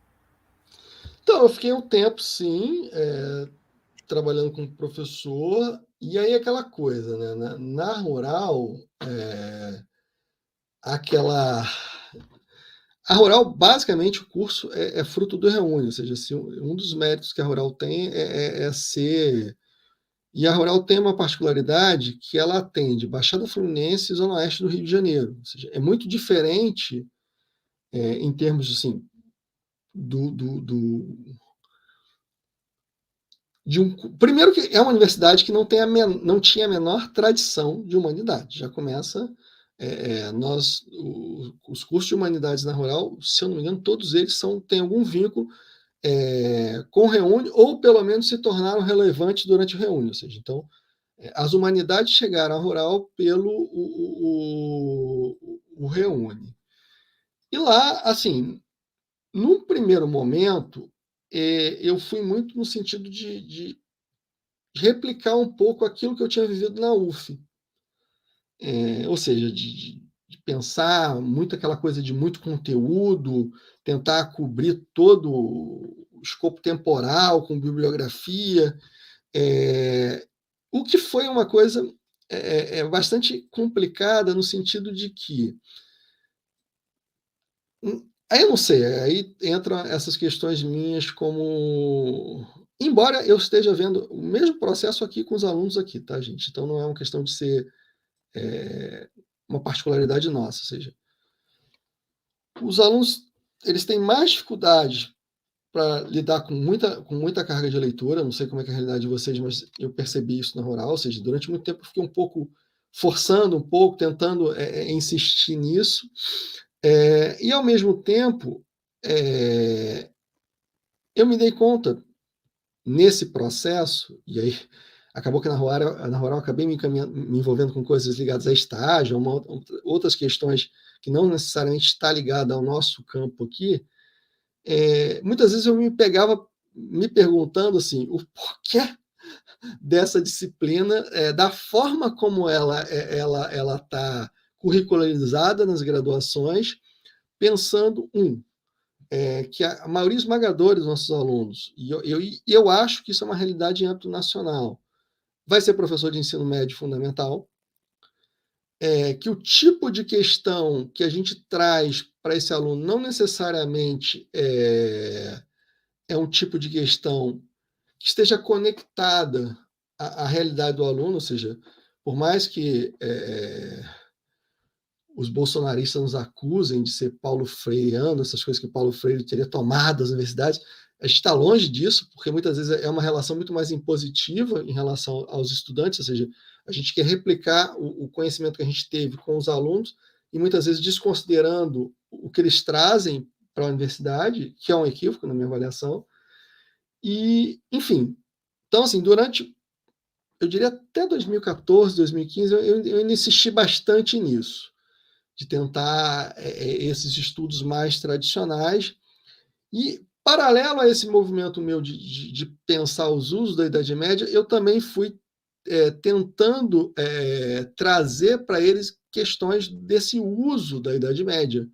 Então, eu fiquei um tempo, sim, trabalhando como professor, e aí aquela coisa, né? Na rural, aquela. A Rural, basicamente, o curso é fruto do Reúne, ou seja, assim, um dos méritos que a Rural tem é ser. E a Rural tem uma particularidade que ela atende Baixada Fluminense e Zona Oeste do Rio de Janeiro. Ou seja, é muito diferente em termos assim, de um. Primeiro que é uma universidade que não tinha a menor tradição de humanidade. Já começa. Os cursos de humanidades na Rural, se eu não me engano, todos eles têm algum vínculo com o Reúne, ou pelo menos se tornaram relevantes durante o Reúne. Ou seja, então, as humanidades chegaram à Rural pelo o Reúne. E lá, assim, num primeiro momento, eu fui muito no sentido de replicar um pouco aquilo que eu tinha vivido na UF. Ou seja, de pensar muito aquela coisa de muito conteúdo, tentar cobrir todo o escopo temporal com bibliografia, o que foi uma coisa bastante complicada no sentido de que aí eu não sei, aí entram essas questões minhas como embora eu esteja vendo o mesmo processo aqui com os alunos aqui, tá, gente? Então não é uma questão de ser uma particularidade nossa, ou seja, os alunos eles têm mais dificuldade para lidar com muita carga de leitura. Não sei como é que é a realidade de vocês, mas eu percebi isso na Rural, ou seja, durante muito tempo eu fiquei um pouco forçando um pouco, tentando insistir nisso, e ao mesmo tempo eu me dei conta nesse processo, e aí acabou que na Rural eu acabei me envolvendo com coisas ligadas a estágio, outras questões que não necessariamente está ligada ao nosso campo aqui. Muitas vezes eu me pegava me perguntando assim, o porquê dessa disciplina, da forma como ela está curricularizada nas graduações, pensando, que a maioria esmagadora dos nossos alunos, e eu acho que isso é uma realidade em âmbito nacional, vai ser professor de ensino médio fundamental, que o tipo de questão que a gente traz para esse aluno não necessariamente é um tipo de questão que esteja conectada à realidade do aluno, ou seja, por mais que os bolsonaristas nos acusem de ser Paulo Freireano, essas coisas que Paulo Freire teria tomado das universidades, a gente está longe disso, porque muitas vezes é uma relação muito mais impositiva em relação aos estudantes, ou seja, a gente quer replicar o conhecimento que a gente teve com os alunos e muitas vezes desconsiderando o que eles trazem para a universidade, que é um equívoco na minha avaliação. E, enfim, então, assim, eu diria até 2014, 2015, eu insisti bastante nisso, de tentar esses estudos mais tradicionais. E, paralelo a esse movimento meu de pensar os usos da Idade Média, eu também fui tentando trazer para eles questões desse uso da Idade Média.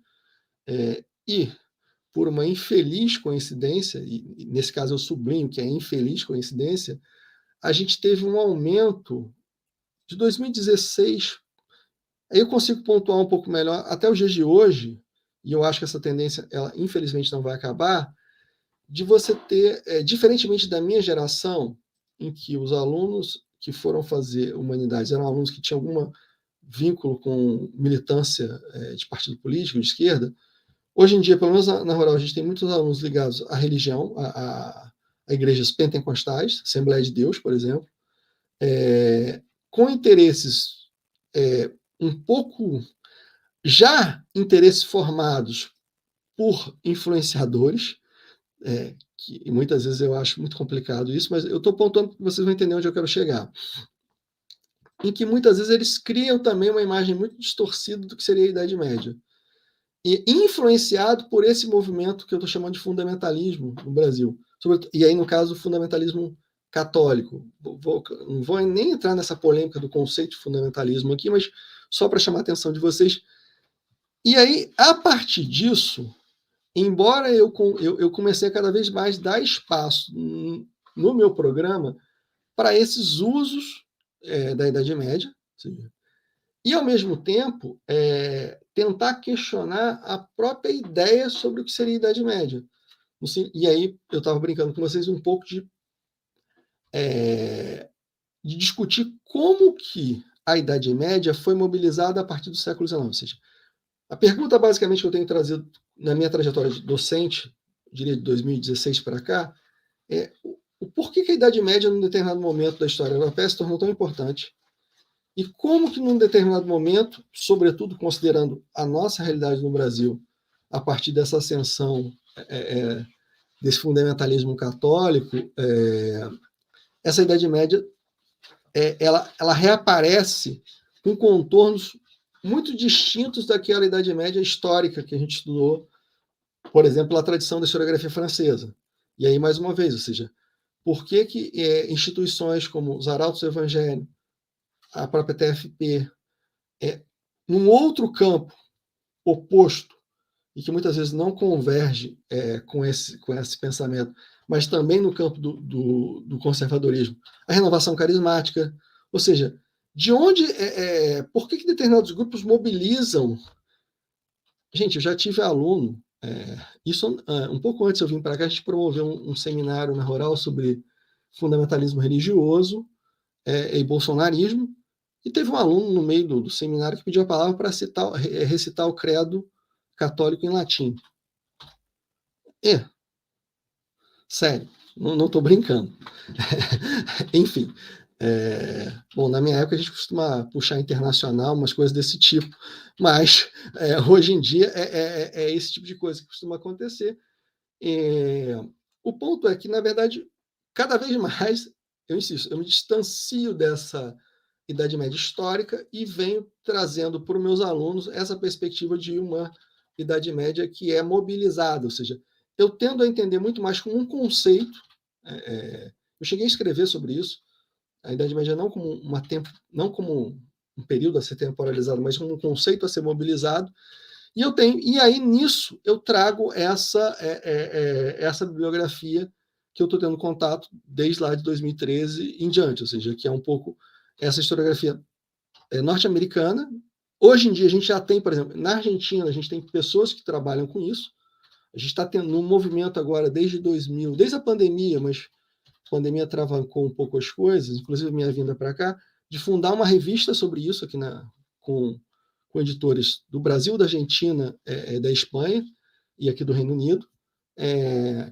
E, por uma infeliz coincidência, e nesse caso eu sublinho que é infeliz coincidência, a gente teve um aumento de 2016. Aí eu consigo pontuar um pouco melhor até os dias de hoje, e eu acho que essa tendência, ela infelizmente não vai acabar, de você ter, diferentemente da minha geração, em que os alunos que foram fazer humanidades eram alunos que tinham algum vínculo com militância de partido político, de esquerda. Hoje em dia, pelo menos na Rural, a gente tem muitos alunos ligados à religião, a igrejas pentecostais, Assembleia de Deus, por exemplo, com interesses um pouco já interesses formados por influenciadores, que muitas vezes eu acho muito complicado isso, mas eu estou apontando que vocês vão entender onde eu quero chegar. Em que muitas vezes eles criam também uma imagem muito distorcida do que seria a Idade Média. E influenciado por esse movimento que eu estou chamando de fundamentalismo no Brasil. E aí, no caso, o fundamentalismo católico. Não vou nem entrar nessa polêmica do conceito de fundamentalismo aqui, mas só para chamar a atenção de vocês. E aí, a partir disso, embora eu comecei a cada vez mais dar espaço no meu programa para esses usos da Idade Média, e, ao mesmo tempo, tentar questionar a própria ideia sobre o que seria a Idade Média. E aí, eu estava brincando com vocês um pouco de discutir como que a Idade Média foi mobilizada a partir do século XIX. Ou seja, a pergunta, basicamente, que eu tenho trazido na minha trajetória de docente, diria de 2016 para cá, é o porquê que a Idade Média, num determinado momento da história europeia, se tornou tão importante e como que, num determinado momento, sobretudo considerando a nossa realidade no Brasil, a partir dessa ascensão desse fundamentalismo católico, essa Idade Média ela reaparece com contornos muito distintos daquela Idade Média histórica que a gente estudou, por exemplo, a tradição da historiografia francesa. E aí, mais uma vez, ou seja, por que instituições como os Arautos do Evangelho, a própria TFP, num outro campo oposto, e que muitas vezes não converge com esse pensamento, mas também no campo do conservadorismo, a renovação carismática, ou seja, de onde, por que determinados grupos mobilizam? Gente, eu já tive aluno, isso um pouco antes eu vim para cá, a gente promoveu um seminário na Rural sobre fundamentalismo religioso e bolsonarismo, e teve um aluno no meio do seminário que pediu a palavra para recitar o credo católico em latim. Sério, não estou brincando. Enfim, bom, na minha época a gente costuma puxar internacional, umas coisas desse tipo, mas hoje em dia é esse tipo de coisa que costuma acontecer. O ponto é que, na verdade, cada vez mais, eu insisto, eu me distancio dessa Idade Média histórica e venho trazendo para os meus alunos essa perspectiva de uma Idade Média que é mobilizada, ou seja, eu tendo a entender muito mais como um conceito. Eu cheguei a escrever sobre isso, a Idade Média não como um período a ser temporalizado, mas como um conceito a ser mobilizado. E aí nisso eu trago essa bibliografia que eu estou tendo contato desde lá de 2013 em diante, ou seja, que é um pouco essa historiografia norte-americana. Hoje em dia a gente já tem, por exemplo, na Argentina a gente tem pessoas que trabalham com isso. A gente está tendo um movimento agora desde 2000, desde a pandemia, mas a pandemia travancou um pouco as coisas, inclusive a minha vinda para cá, de fundar uma revista sobre isso aqui com editores do Brasil, da Argentina, da Espanha e aqui do Reino Unido,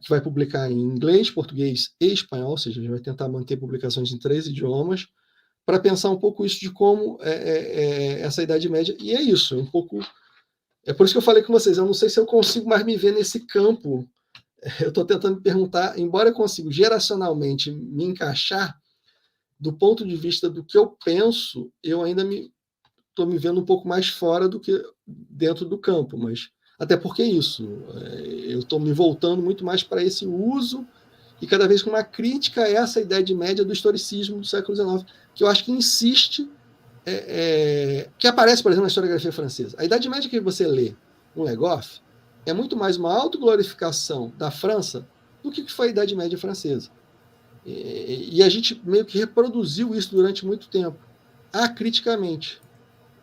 que vai publicar em inglês, português e espanhol, ou seja, a gente vai tentar manter publicações em 3 idiomas, para pensar um pouco isso de como essa Idade Média, e é isso, um pouco. É por isso que eu falei com vocês, eu não sei se eu consigo mais me ver nesse campo. Eu estou tentando me perguntar, embora eu consiga geracionalmente me encaixar, do ponto de vista do que eu penso, eu ainda estou me vendo um pouco mais fora do que dentro do campo, mas até porque é isso, eu estou me voltando muito mais para esse uso e cada vez com uma crítica a essa Idade Média do historicismo do século XIX, que eu acho que insiste, que aparece, por exemplo, na historiografia francesa. A Idade Média que você lê no Le Goff é muito mais uma autoglorificação da França do que foi a Idade Média francesa. E a gente meio que reproduziu isso durante muito tempo, acriticamente.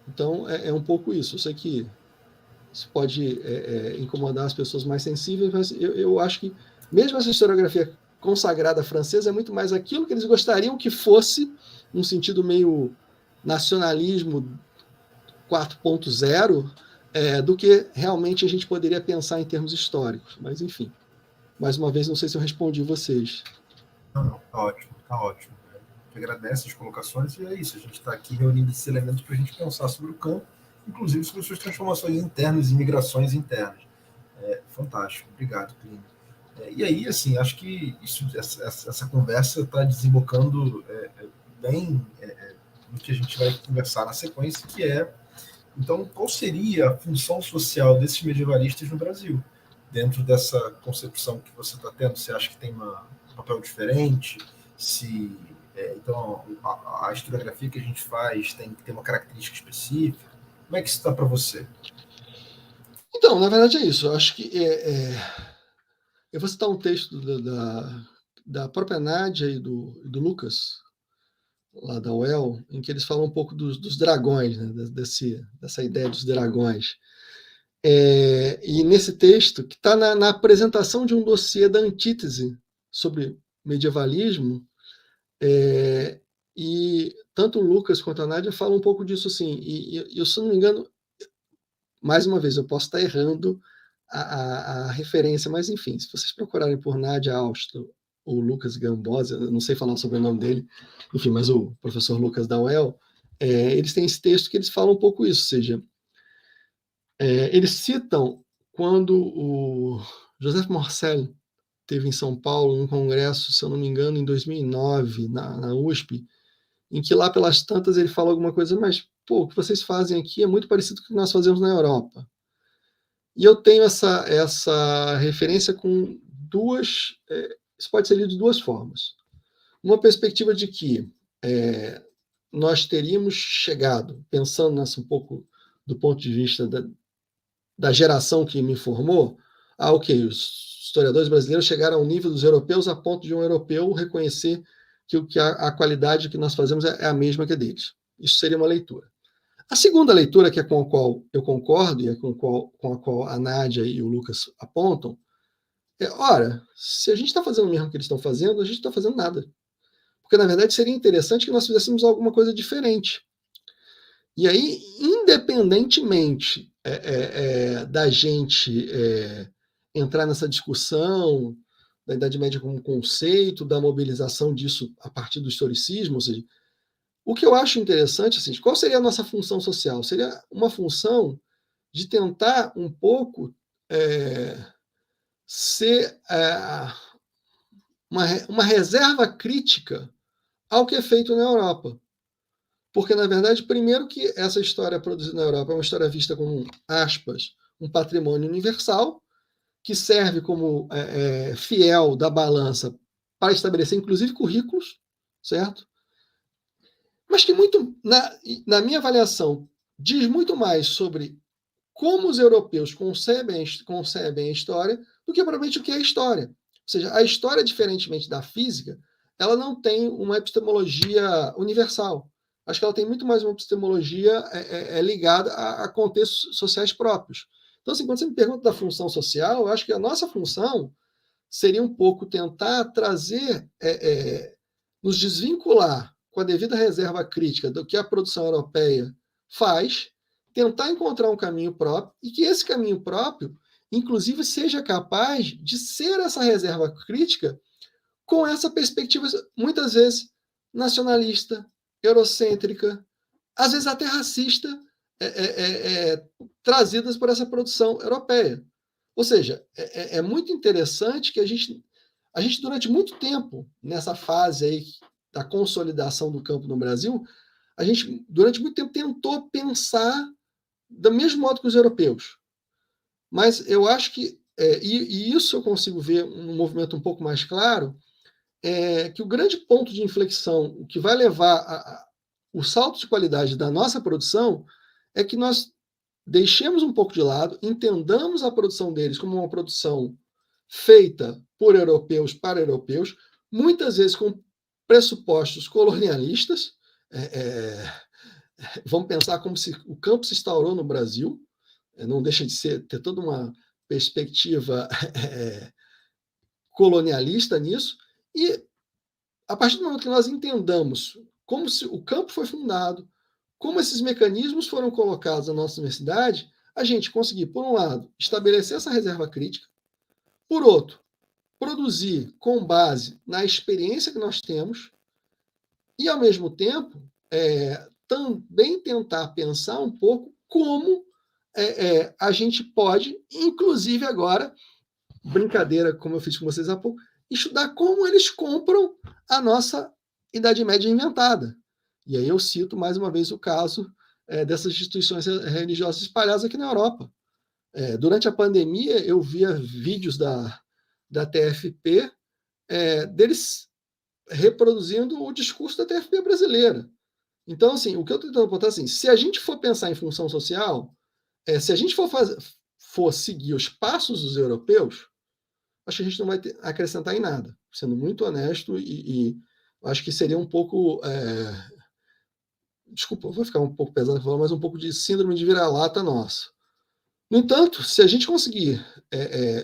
Então, é um pouco isso. Eu sei que isso pode incomodar as pessoas mais sensíveis, mas eu acho que mesmo essa historiografia consagrada francesa é muito mais aquilo que eles gostariam que fosse, num sentido meio nacionalismo 4.0, do que realmente a gente poderia pensar em termos históricos. Mas, enfim, mais uma vez, não sei se eu respondi vocês. Não, tá ótimo, tá ótimo. A gente agradece as colocações e é isso, a gente está aqui reunindo esses elementos para a gente pensar sobre o campo, inclusive sobre suas transformações internas e migrações internas. Fantástico, obrigado, Plínio. E aí, assim, acho que essa conversa está desembocando bem no que a gente vai conversar na sequência, que então, qual seria a função social desses medievalistas no Brasil? Dentro dessa concepção que você está tendo, você acha que tem um papel diferente? Então, a historiografia que a gente faz tem que ter uma característica específica? Como é que isso está para você? Então, na verdade é isso. Eu acho que eu vou citar um texto da própria Nádia e do Lucas, lá da UEL, em que eles falam um pouco dos dragões, né? Dessa ideia dos dragões. E nesse texto, que está na apresentação de um dossiê da Antítese sobre medievalismo, e tanto o Lucas quanto a Nádia falam um pouco disso, assim, e eu, se não me engano, mais uma vez, eu posso estar errando a referência, mas enfim, se vocês procurarem por Nádia Austin ou Lucas Gambosi, eu não sei falar sobre o nome dele, enfim, mas o professor Lucas da UEL, eles têm esse texto que eles falam um pouco isso, ou seja, eles citam quando o Joseph Morcel teve em São Paulo um congresso, se eu não me engano, em 2009, na USP, em que lá pelas tantas ele fala alguma coisa, mas pô, o que vocês fazem aqui é muito parecido com o que nós fazemos na Europa. E eu tenho essa referência com duas, isso pode ser lido de duas formas. Uma perspectiva de que nós teríamos chegado, pensando nessa um pouco do ponto de vista da geração que me formou, ok, os historiadores brasileiros chegaram ao nível dos europeus a ponto de um europeu reconhecer que a qualidade que nós fazemos é a mesma que a deles. Isso seria uma leitura. A segunda leitura, que é com a qual eu concordo, e é com a qual a Nádia e o Lucas apontam, ora, se a gente está fazendo o mesmo que eles estão fazendo, a gente não está fazendo nada. Porque, na verdade, seria interessante que nós fizéssemos alguma coisa diferente. E aí, independentemente da gente entrar nessa discussão da Idade Média como conceito, da mobilização disso a partir do historicismo, ou seja, o que eu acho interessante, assim, qual seria a nossa função social? Seria uma função de tentar um pouco ser uma reserva crítica ao que é feito na Europa. Porque, na verdade, primeiro que essa história produzida na Europa é uma história vista como, aspas, um patrimônio universal, que serve como fiel da balança para estabelecer, inclusive, currículos, certo? Mas que muito, na minha avaliação, diz muito mais sobre como os europeus concebem a história do que provavelmente o que é a história. Ou seja, a história, diferentemente da física, ela não tem uma epistemologia universal. Acho que ela tem muito mais uma epistemologia ligada a contextos sociais próprios. Então, assim, quando você me pergunta da função social, eu acho que a nossa função seria um pouco tentar trazer, nos desvincular com a devida reserva crítica do que a produção europeia faz, tentar encontrar um caminho próprio e que esse caminho próprio, inclusive, seja capaz de ser essa reserva crítica com essa perspectiva, muitas vezes, nacionalista, eurocêntrica, às vezes até racista, trazidas por essa produção europeia. Ou seja, é muito interessante que a gente, durante muito tempo, nessa fase aí da consolidação do campo no Brasil, a gente, durante muito tempo, tentou pensar do mesmo modo que os europeus. Mas eu acho que, e isso eu consigo ver um movimento um pouco mais claro, que o grande ponto de inflexão, o que vai levar o salto de qualidade da nossa produção, é que nós deixemos um pouco de lado, entendamos a produção deles como uma produção feita por europeus para europeus, muitas vezes com pressupostos colonialistas. Vamos pensar como se o campo se instaurou no Brasil, não deixa de ter toda uma perspectiva colonialista nisso, e a partir do momento que nós entendamos como o campo foi fundado, como esses mecanismos foram colocados na nossa universidade, a gente conseguir, por um lado, estabelecer essa reserva crítica, por outro, produzir com base na experiência que nós temos e, ao mesmo tempo, também tentar pensar um pouco como a gente pode, inclusive agora, brincadeira, como eu fiz com vocês há pouco, estudar como eles compram a nossa Idade Média inventada. E aí eu cito mais uma vez o caso dessas instituições religiosas espalhadas aqui na Europa. Durante a pandemia, eu via vídeos da TFP deles reproduzindo o discurso da TFP brasileira. Então, assim, o que eu estou tentando apontar é assim, se a gente for pensar em função social, se a gente for for seguir os passos dos europeus, acho que a gente não vai acrescentar em nada, sendo muito honesto, e acho que seria um pouco... desculpa, vou ficar um pouco pesado falando, mas um pouco de síndrome de vira-lata nossa. No entanto, se a gente conseguir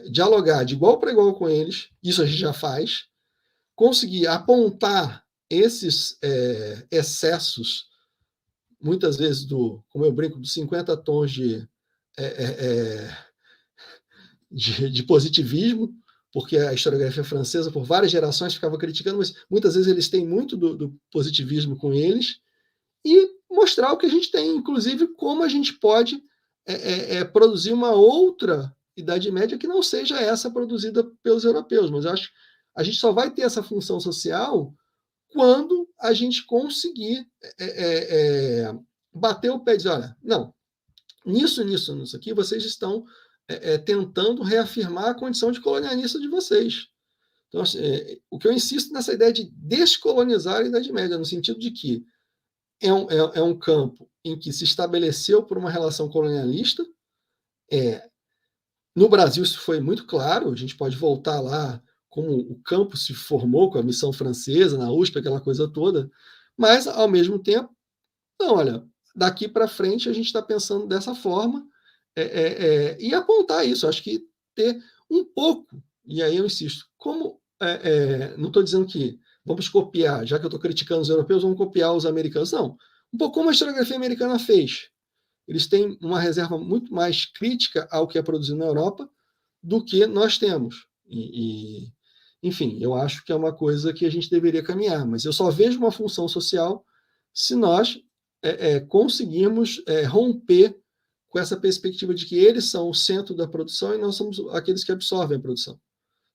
dialogar de igual para igual com eles, isso a gente já faz, conseguir apontar esses excessos, muitas vezes como eu brinco, dos 50 tons de positivismo, porque a historiografia francesa, por várias gerações, ficava criticando, mas muitas vezes eles têm muito do positivismo com eles, e mostrar o que a gente tem, inclusive como a gente pode produzir uma outra Idade Média que não seja essa produzida pelos europeus. Mas eu acho que a gente só vai ter essa função social quando a gente conseguir bater o pé e dizer, olha, não, nisso aqui, vocês estão tentando reafirmar a condição de colonialista de vocês. Então, assim, o que eu insisto nessa ideia de descolonizar a Idade Média, no sentido de que é um campo em que se estabeleceu por uma relação colonialista. No Brasil isso foi muito claro, a gente pode voltar lá como o campo se formou com a missão francesa, na USP, aquela coisa toda, mas, ao mesmo tempo, não, olha, daqui para frente a gente está pensando dessa forma, e apontar isso. Acho que ter um pouco, e aí eu insisto, como não estou dizendo que vamos copiar, já que eu estou criticando os europeus, vamos copiar os americanos. Não. Um pouco como a historiografia americana fez. Eles têm uma reserva muito mais crítica ao que é produzido na Europa do que nós temos. Enfim, eu acho que é uma coisa que a gente deveria caminhar, mas eu só vejo uma função social se nós conseguirmos romper com essa perspectiva de que eles são o centro da produção e nós somos aqueles que absorvem a produção.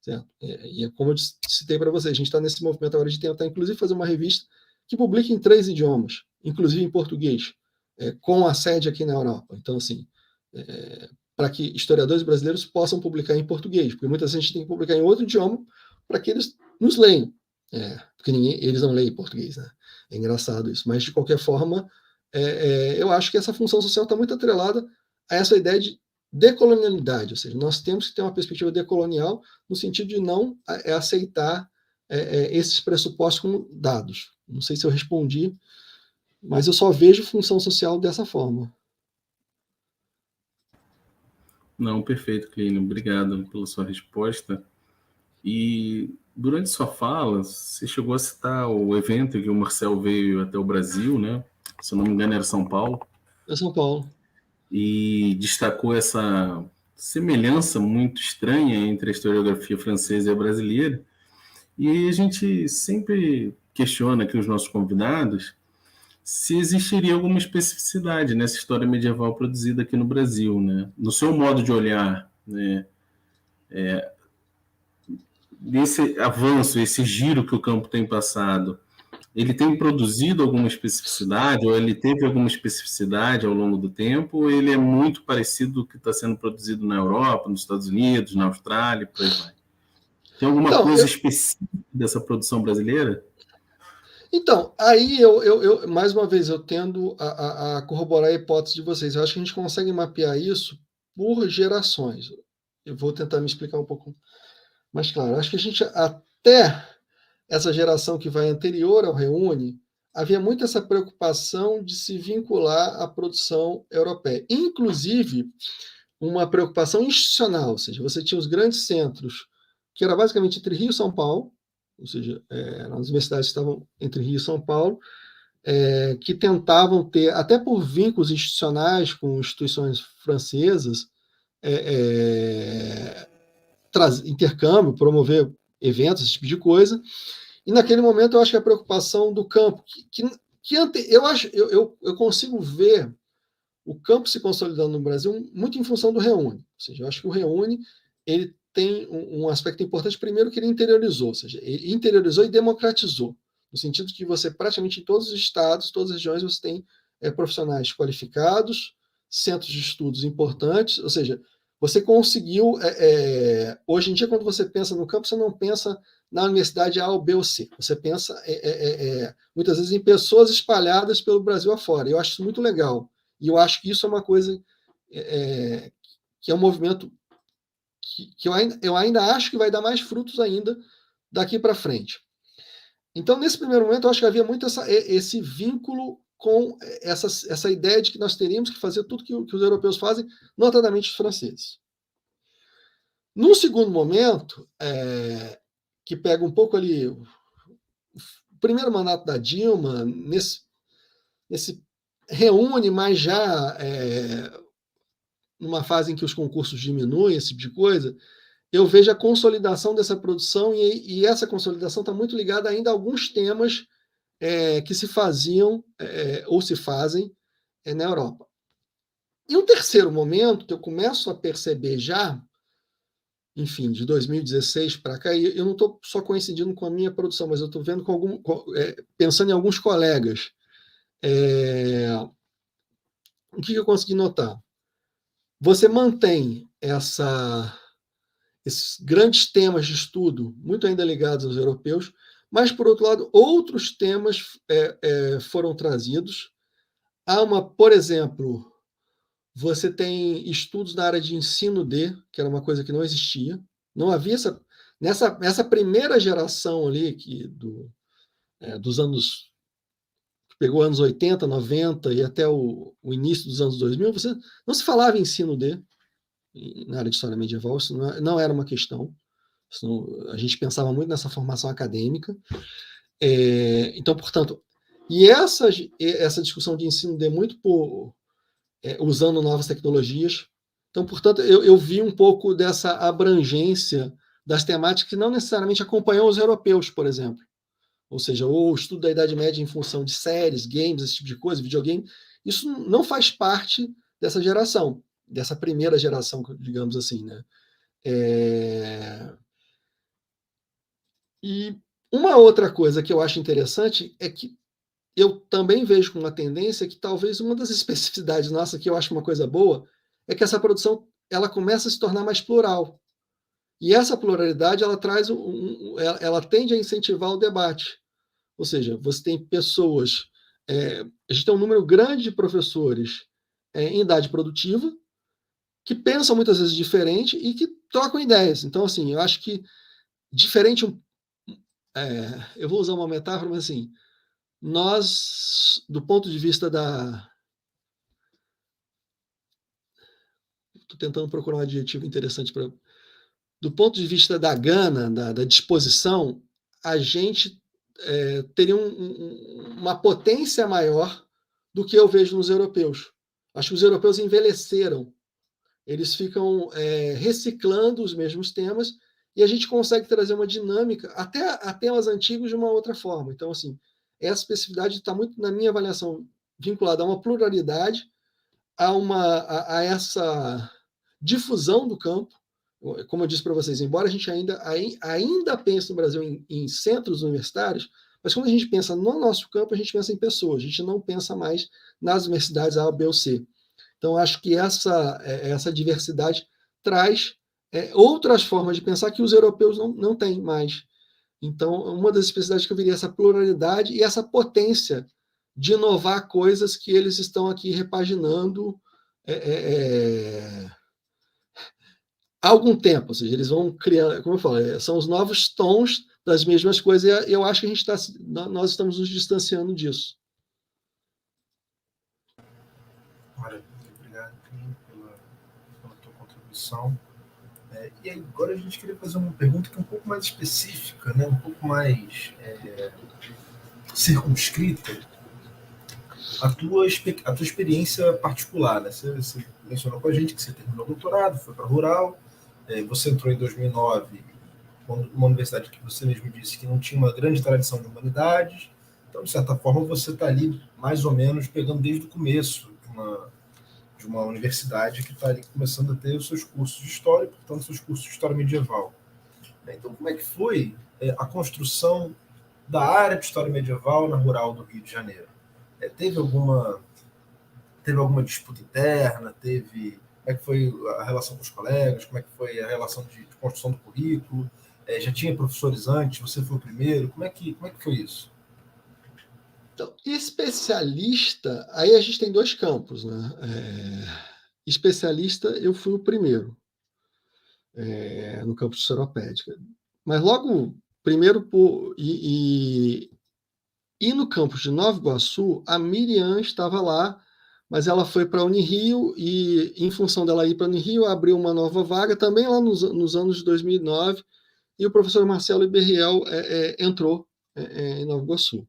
Certo? E como eu citei para vocês, a gente está nesse movimento agora de tentar, inclusive, fazer uma revista que publique em 3 idiomas, inclusive em português, com a sede aqui na Europa. Então, assim, para que historiadores brasileiros possam publicar em português, porque muitas vezes a gente tem que publicar em outro idioma para que eles nos leiam, porque eles não leem português, né? É engraçado isso, mas, de qualquer forma, eu acho que essa função social está muito atrelada a essa ideia de decolonialidade, ou seja, nós temos que ter uma perspectiva decolonial no sentido de não aceitar esses pressupostos como dados. Não sei se eu respondi, mas eu só vejo função social dessa forma. Não, perfeito, Clínio. Obrigado pela sua resposta. E durante sua fala, você chegou a citar o evento em que o Marcel veio até o Brasil, né? Se eu não me engano, era São Paulo. É São Paulo. E destacou essa semelhança muito estranha entre a historiografia francesa e a brasileira. E aí a gente sempre questiona aqui os nossos convidados se existiria alguma especificidade nessa história medieval produzida aqui no Brasil, né? No seu modo de olhar, né? Desse avanço, esse giro que o campo tem passado, ele tem produzido alguma especificidade, ou ele teve alguma especificidade ao longo do tempo, ou ele é muito parecido com o que está sendo produzido na Europa, nos Estados Unidos, na Austrália, por aí vai? Tem alguma coisa específica dessa produção brasileira? Então, aí eu mais uma vez, eu tendo a corroborar a hipótese de vocês. Eu acho que a gente consegue mapear isso por gerações. Eu vou tentar me explicar um pouco mais claro. Eu acho que a gente, até essa geração que vai anterior ao Reúne, havia muito essa preocupação de se vincular à produção europeia. Inclusive, uma preocupação institucional, ou seja, você tinha os grandes centros, que era basicamente entre Rio e São Paulo, ou seja, as universidades estavam entre Rio e São Paulo, que tentavam ter, até por vínculos institucionais com instituições francesas, intercâmbio, promover eventos, esse tipo de coisa. E naquele momento eu acho que a preocupação do campo, eu consigo ver o campo se consolidando no Brasil muito em função do Reúne. Ou seja, eu acho que o Reúne ele tem um aspecto importante, primeiro que ele interiorizou, ou seja, ele interiorizou e democratizou, no sentido de que você praticamente em todos os estados, todas as regiões, você tem profissionais qualificados, centros de estudos importantes, ou seja, você conseguiu, hoje em dia, quando você pensa no campo, você não pensa na universidade A ou B ou C, você pensa muitas vezes em pessoas espalhadas pelo Brasil afora. Eu acho isso muito legal, e eu acho que isso é uma coisa que é um movimento que eu ainda acho que vai dar mais frutos ainda daqui para frente. Então, nesse primeiro momento, eu acho que havia muito esse vínculo com essa ideia de que nós teríamos que fazer tudo que os europeus fazem, notadamente os franceses. No segundo momento, que pega um pouco ali o primeiro mandato da Dilma, nesse reúne, mas já numa fase em que os concursos diminuem, esse tipo de coisa, eu vejo a consolidação dessa produção, e essa consolidação está muito ligada ainda a alguns temas que se faziam ou se fazem na Europa. E um terceiro momento que eu começo a perceber já, enfim, de 2016 para cá, e eu não estou só coincidindo com a minha produção, mas eu estou vendo pensando em alguns colegas. O que eu consegui notar? Você mantém esses grandes temas de estudo, muito ainda ligados aos europeus, mas, por outro lado, outros temas foram trazidos. Por exemplo, você tem estudos na área de ensino que era uma coisa que não existia. Não havia nessa primeira geração ali dos anos, que pegou anos 80, 90 e até o início dos anos 2000, não se falava em ensino na área de história medieval, isso não era uma questão. A gente pensava muito nessa formação acadêmica. Então, portanto, e essa discussão de ensino muito usando novas tecnologias. Então, portanto, eu vi um pouco dessa abrangência das temáticas que não necessariamente acompanham os europeus, por exemplo. Ou seja, o estudo da Idade Média em função de séries, games, esse tipo de coisa, videogame, isso não faz parte dessa geração, dessa primeira geração, digamos assim, né? E uma outra coisa que eu acho interessante é que eu também vejo com uma tendência que talvez uma das especificidades nossa, que eu acho uma coisa boa, é que essa produção ela começa a se tornar mais plural. E essa pluralidade ela ela tende a incentivar o debate. Ou seja, você tem pessoas, a gente tem um número grande de professores em idade produtiva que pensam muitas vezes diferente e que trocam ideias. Então, assim, eu acho que diferente, eu vou usar uma metáfora, mas assim, nós, do ponto de vista estou tentando procurar um adjetivo interessante do ponto de vista da gana, da disposição, a gente teria uma potência maior do que eu vejo nos europeus. Acho que os europeus envelheceram. Eles ficam reciclando os mesmos temas e a gente consegue trazer uma dinâmica até a temas antigos de uma outra forma. Então, assim, essa especificidade está muito, na minha avaliação, vinculada a uma pluralidade, a essa difusão do campo. Como eu disse para vocês, embora a gente ainda pense no Brasil em centros universitários, mas quando a gente pensa no nosso campo, a gente pensa em pessoas, a gente não pensa mais nas universidades A, B ou C. Então, acho que essa diversidade traz outras formas de pensar que os europeus não têm mais. Então, uma das especificidades que eu veria é essa pluralidade e essa potência de inovar coisas que eles estão aqui repaginando há algum tempo. Ou seja, eles vão criar, como eu falo, são os novos tons das mesmas coisas, e eu acho que nós estamos nos distanciando disso. Maravilha, obrigado pela tua contribuição. E agora a gente queria fazer uma pergunta que é um pouco mais específica, né? Um pouco mais circunscrita à tua experiência particular. Né? Você mencionou com a gente que você terminou o doutorado, foi para a Rural, você entrou em 2009, uma universidade que você mesmo disse que não tinha uma grande tradição de humanidades, então, de certa forma, você está ali mais ou menos pegando desde o começo de uma universidade que está ali começando a ter os seus cursos de história, portanto, os seus cursos de história medieval. Então, como é que foi a construção da área de história medieval na Rural do Rio de Janeiro? Teve alguma disputa interna? Como é que foi a relação com os colegas? Como é que foi a relação de construção do currículo? Já tinha professores antes? Você foi o primeiro? Como é que foi isso? Então, especialista, aí a gente tem dois campos, né? especialista, eu fui o primeiro no campus de Seropédica. Mas logo, primeiro, e no campus de Nova Iguaçu, a Miriam estava lá, mas ela foi para a Unirio e, em função dela ir para a Unirio, abriu uma nova vaga, também lá nos anos de 2009, e o professor Marcelo Iberriel entrou em Nova Iguaçu.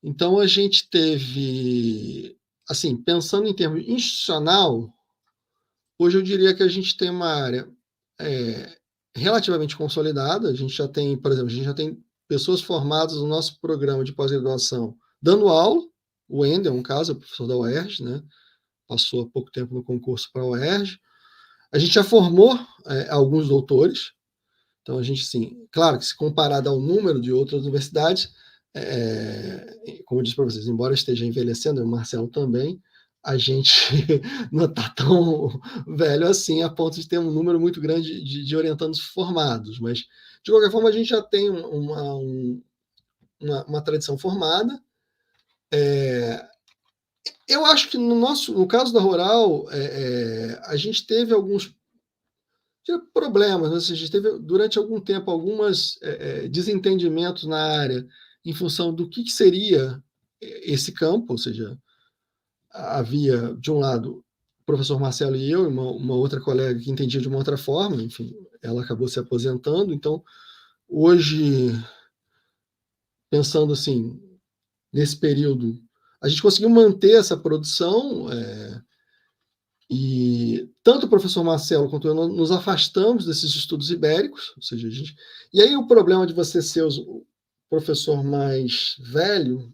Então, a gente teve, assim, pensando em termos institucional, hoje eu diria que a gente tem uma área relativamente consolidada. A gente já tem, por exemplo, a gente já tem pessoas formadas no nosso programa de pós-graduação dando aula. O Wendel, um caso, é professor da UERJ, né? Passou há pouco tempo no concurso para a UERJ. A gente já formou alguns doutores. Então, a gente, sim, claro que se comparado ao número de outras universidades, como eu disse para vocês, embora esteja envelhecendo, o Marcelo também, a gente não está tão velho assim, a ponto de ter um número muito grande de orientandos formados. Mas, de qualquer forma, a gente já tem uma tradição formada. Eu acho que no caso da Rural, a gente teve alguns problemas, né? A gente teve durante algum tempo alguns desentendimentos na área em função do que seria esse campo, ou seja, havia, de um lado, o professor Marcelo e eu, e uma outra colega que entendia de uma outra forma, enfim, ela acabou se aposentando. Então, hoje, pensando assim, nesse período, a gente conseguiu manter essa produção, e tanto o professor Marcelo quanto eu nos afastamos desses estudos ibéricos, ou seja, e aí o problema de você ser o professor mais velho,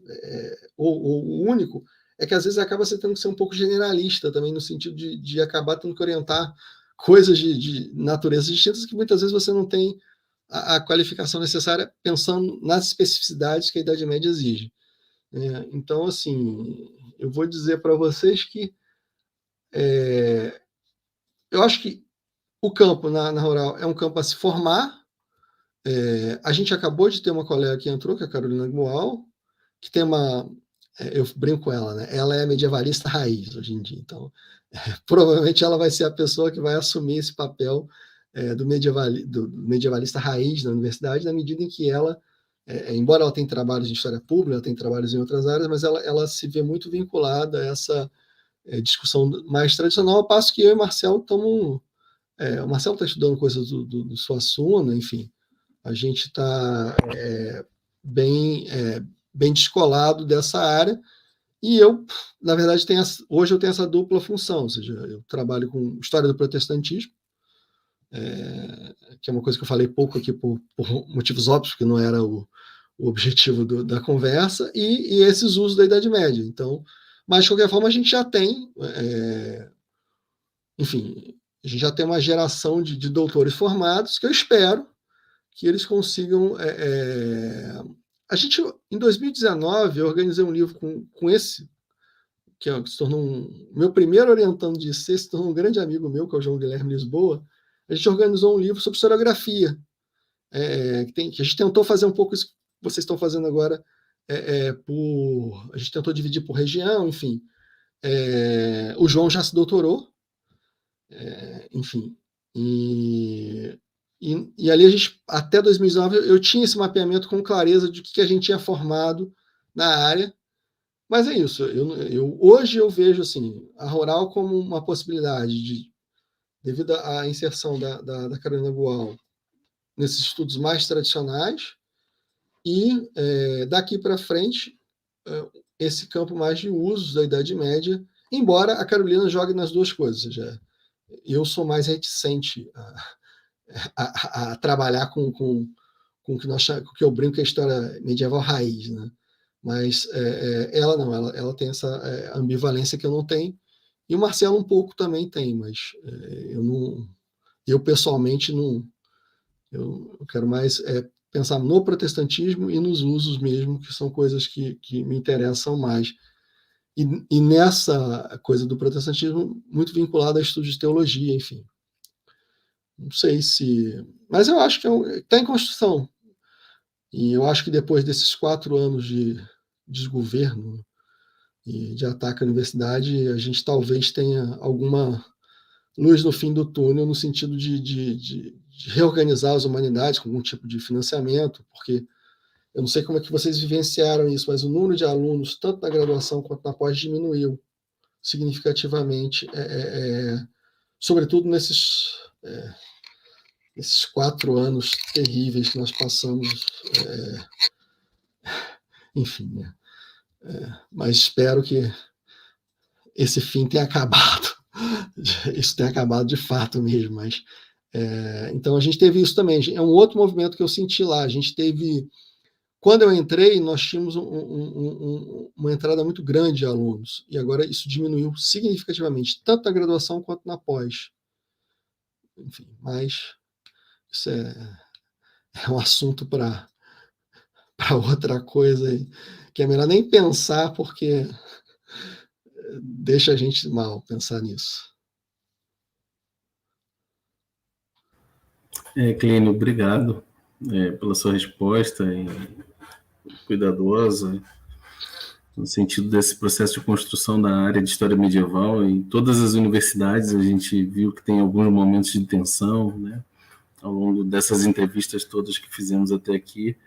ou o único, é que às vezes acaba você tendo que ser um pouco generalista também, no sentido de acabar tendo que orientar coisas de natureza distintas que muitas vezes você não tem a qualificação necessária pensando nas especificidades que a Idade Média exige. Então, assim, eu vou dizer para vocês que eu acho que o campo na Rural é um campo a se formar. A gente acabou de ter uma colega que entrou, que é a Carolina Gual, que tem eu brinco com ela, né? Ela é medievalista raiz hoje em dia, então provavelmente ela vai ser a pessoa que vai assumir esse papel do medievalista raiz na universidade, na medida em que ela, embora ela tenha trabalhos em história pública, ela tem trabalhos em outras áreas, mas ela se vê muito vinculada a essa discussão mais tradicional, ao passo que eu e Marcelo estamos... o Marcelo está estudando coisas do Suassuna, enfim, a gente está bem descolado dessa área, e eu, na verdade, hoje eu tenho essa dupla função, ou seja, eu trabalho com história do protestantismo, que é uma coisa que eu falei pouco aqui por motivos óbvios, porque não era o objetivo da conversa, e esses usos da Idade Média. Então, mas, de qualquer forma, a gente já tem, enfim, a gente já tem uma geração de doutores formados que eu espero que eles consigam... em 2019, eu organizei um livro com esse, que se tornou meu primeiro orientando de IC, se tornou um grande amigo meu, que é o João Guilherme Lisboa. A gente organizou um livro sobre historiografia, que a gente tentou fazer um pouco isso que vocês estão fazendo agora, a gente tentou dividir por região, enfim. O João já se doutorou, enfim, e ali a gente, até 2019, eu tinha esse mapeamento com clareza de que a gente tinha formado na área, mas é isso. Hoje eu vejo assim, a Rural como uma possibilidade devido à inserção da Carolina Gual nesses estudos mais tradicionais, e daqui para frente esse campo mais de usos da Idade Média, embora a Carolina jogue nas duas coisas, ou seja, eu sou mais reticente a trabalhar com o que eu brinco que é a história medieval raiz, né? Mas ela não, ela tem essa ambivalência que eu não tenho, e o Marcelo um pouco também tem, mas eu pessoalmente não, eu quero mais pensar no protestantismo e nos usos mesmo, que são coisas que me interessam mais. E nessa coisa do protestantismo, muito vinculado a estudos de teologia, enfim. Não sei se... Mas eu acho que está em construção. E eu acho que depois desses 4 anos de desgoverno, e de ataque à universidade, a gente talvez tenha alguma luz no fim do túnel, no sentido de reorganizar as humanidades com algum tipo de financiamento, porque eu não sei como é que vocês vivenciaram isso, mas o número de alunos, tanto na graduação quanto na pós, diminuiu significativamente, sobretudo nesses 4 anos terríveis que nós passamos, enfim, né? Mas espero que esse fim tenha acabado, isso tenha acabado de fato mesmo, mas então a gente teve isso também, é um outro movimento que eu senti lá, a gente teve, quando eu entrei, nós tínhamos uma entrada muito grande de alunos, e agora isso diminuiu significativamente, tanto na graduação quanto na pós, enfim, mas isso é um assunto para outra coisa aí, que é melhor nem pensar, porque deixa a gente mal pensar nisso. Clínio, obrigado pela sua resposta cuidadosa, no sentido desse processo de construção da área de história medieval. Em todas as universidades a gente viu que tem alguns momentos de tensão, né? Ao longo dessas entrevistas todas que fizemos até aqui,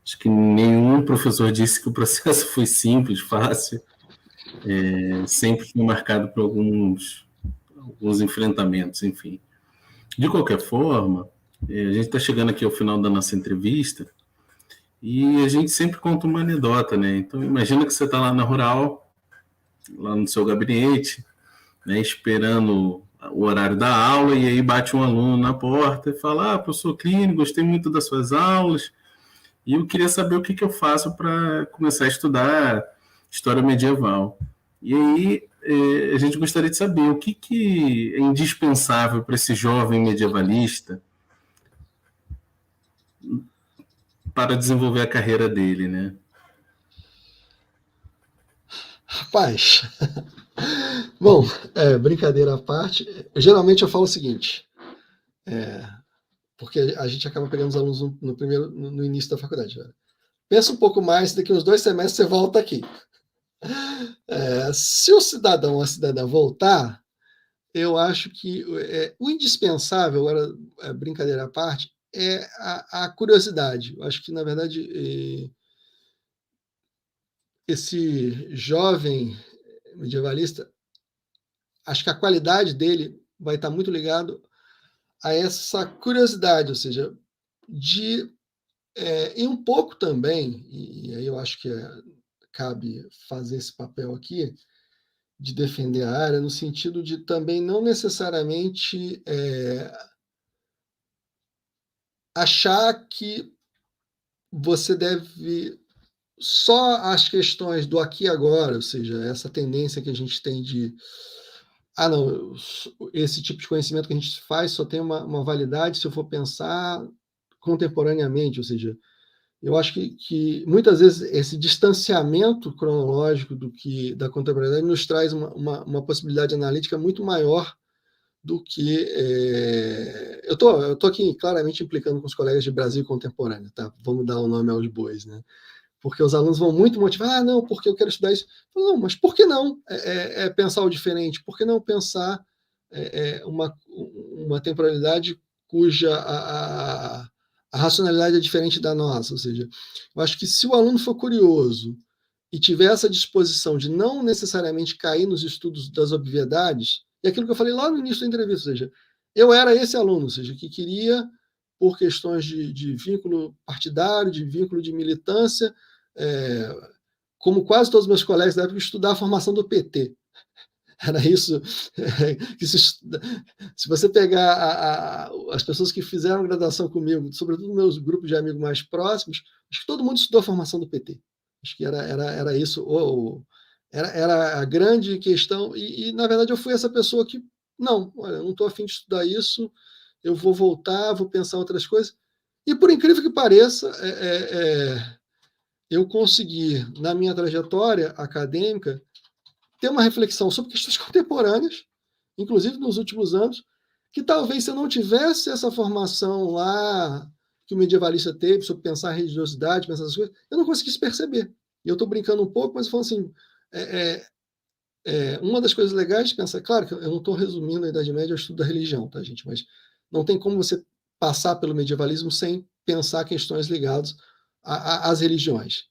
acho que nenhum professor disse que o processo foi simples, fácil, sempre foi marcado por alguns enfrentamentos, enfim. De qualquer forma, a gente está chegando aqui ao final da nossa entrevista e a gente sempre conta uma anedota, né? Então, imagina que você está lá na Rural, lá no seu gabinete, né, esperando o horário da aula, e aí bate um aluno na porta e fala: professor Clínio, gostei muito das suas aulas e eu queria saber o que eu faço para começar a estudar história medieval. E aí a gente gostaria de saber o que é indispensável para esse jovem medievalista para desenvolver a carreira dele, né? Rapaz, bom, brincadeira à parte, geralmente eu falo o seguinte, porque a gente acaba pegando os alunos no início da faculdade. Né? Pensa um pouco mais, daqui uns 2 semestres você volta aqui. Se o cidadão ou a cidadã voltar, eu acho que o indispensável, agora, brincadeira à parte, é a curiosidade. Eu acho que, na verdade, esse jovem medievalista, acho que a qualidade dele vai estar muito ligado a essa curiosidade, ou seja, e um pouco também, e aí eu acho que cabe fazer esse papel aqui, de defender a área, no sentido de também não necessariamente achar que você deve só as questões do aqui e agora, ou seja, essa tendência que a gente tem de não, esse tipo de conhecimento que a gente faz só tem uma validade se eu for pensar contemporaneamente, ou seja, eu acho que muitas vezes esse distanciamento cronológico da contemporaneidade nos traz uma possibilidade analítica muito maior do que eu tô aqui claramente implicando com os colegas de Brasil contemporâneo, tá? Vamos dar o nome aos bois, né? Porque os alunos vão muito motivar, não, porque eu quero estudar isso. Não, mas por que não pensar o diferente? Por que não pensar uma temporalidade cuja a racionalidade é diferente da nossa? Ou seja, eu acho que se o aluno for curioso e tiver essa disposição de não necessariamente cair nos estudos das obviedades, é aquilo que eu falei lá no início da entrevista, ou seja, eu era esse aluno, ou seja, que queria, por questões de vínculo partidário, de vínculo de militância, como quase todos os meus colegas da época, estudar a formação do PT. Era isso. Se você pegar as pessoas que fizeram graduação comigo, sobretudo meus grupos de amigos mais próximos, acho que todo mundo estudou a formação do PT. Acho que era isso, era a grande questão, e na verdade eu fui essa pessoa que, não, olha, eu não estou a fim de estudar isso, eu vou voltar, vou pensar outras coisas, e por incrível que pareça, eu consegui, na minha trajetória acadêmica, ter uma reflexão sobre questões contemporâneas, inclusive nos últimos anos, que talvez se eu não tivesse essa formação lá que o medievalista teve, sobre pensar a religiosidade, pensar essas coisas, eu não conseguisse perceber. E eu estou brincando um pouco, mas eu falo assim, uma das coisas legais de pensar, claro que eu não estou resumindo a Idade Média ao estudo da religião, tá, gente? Mas não tem como você passar pelo medievalismo sem pensar questões ligadas às religiões.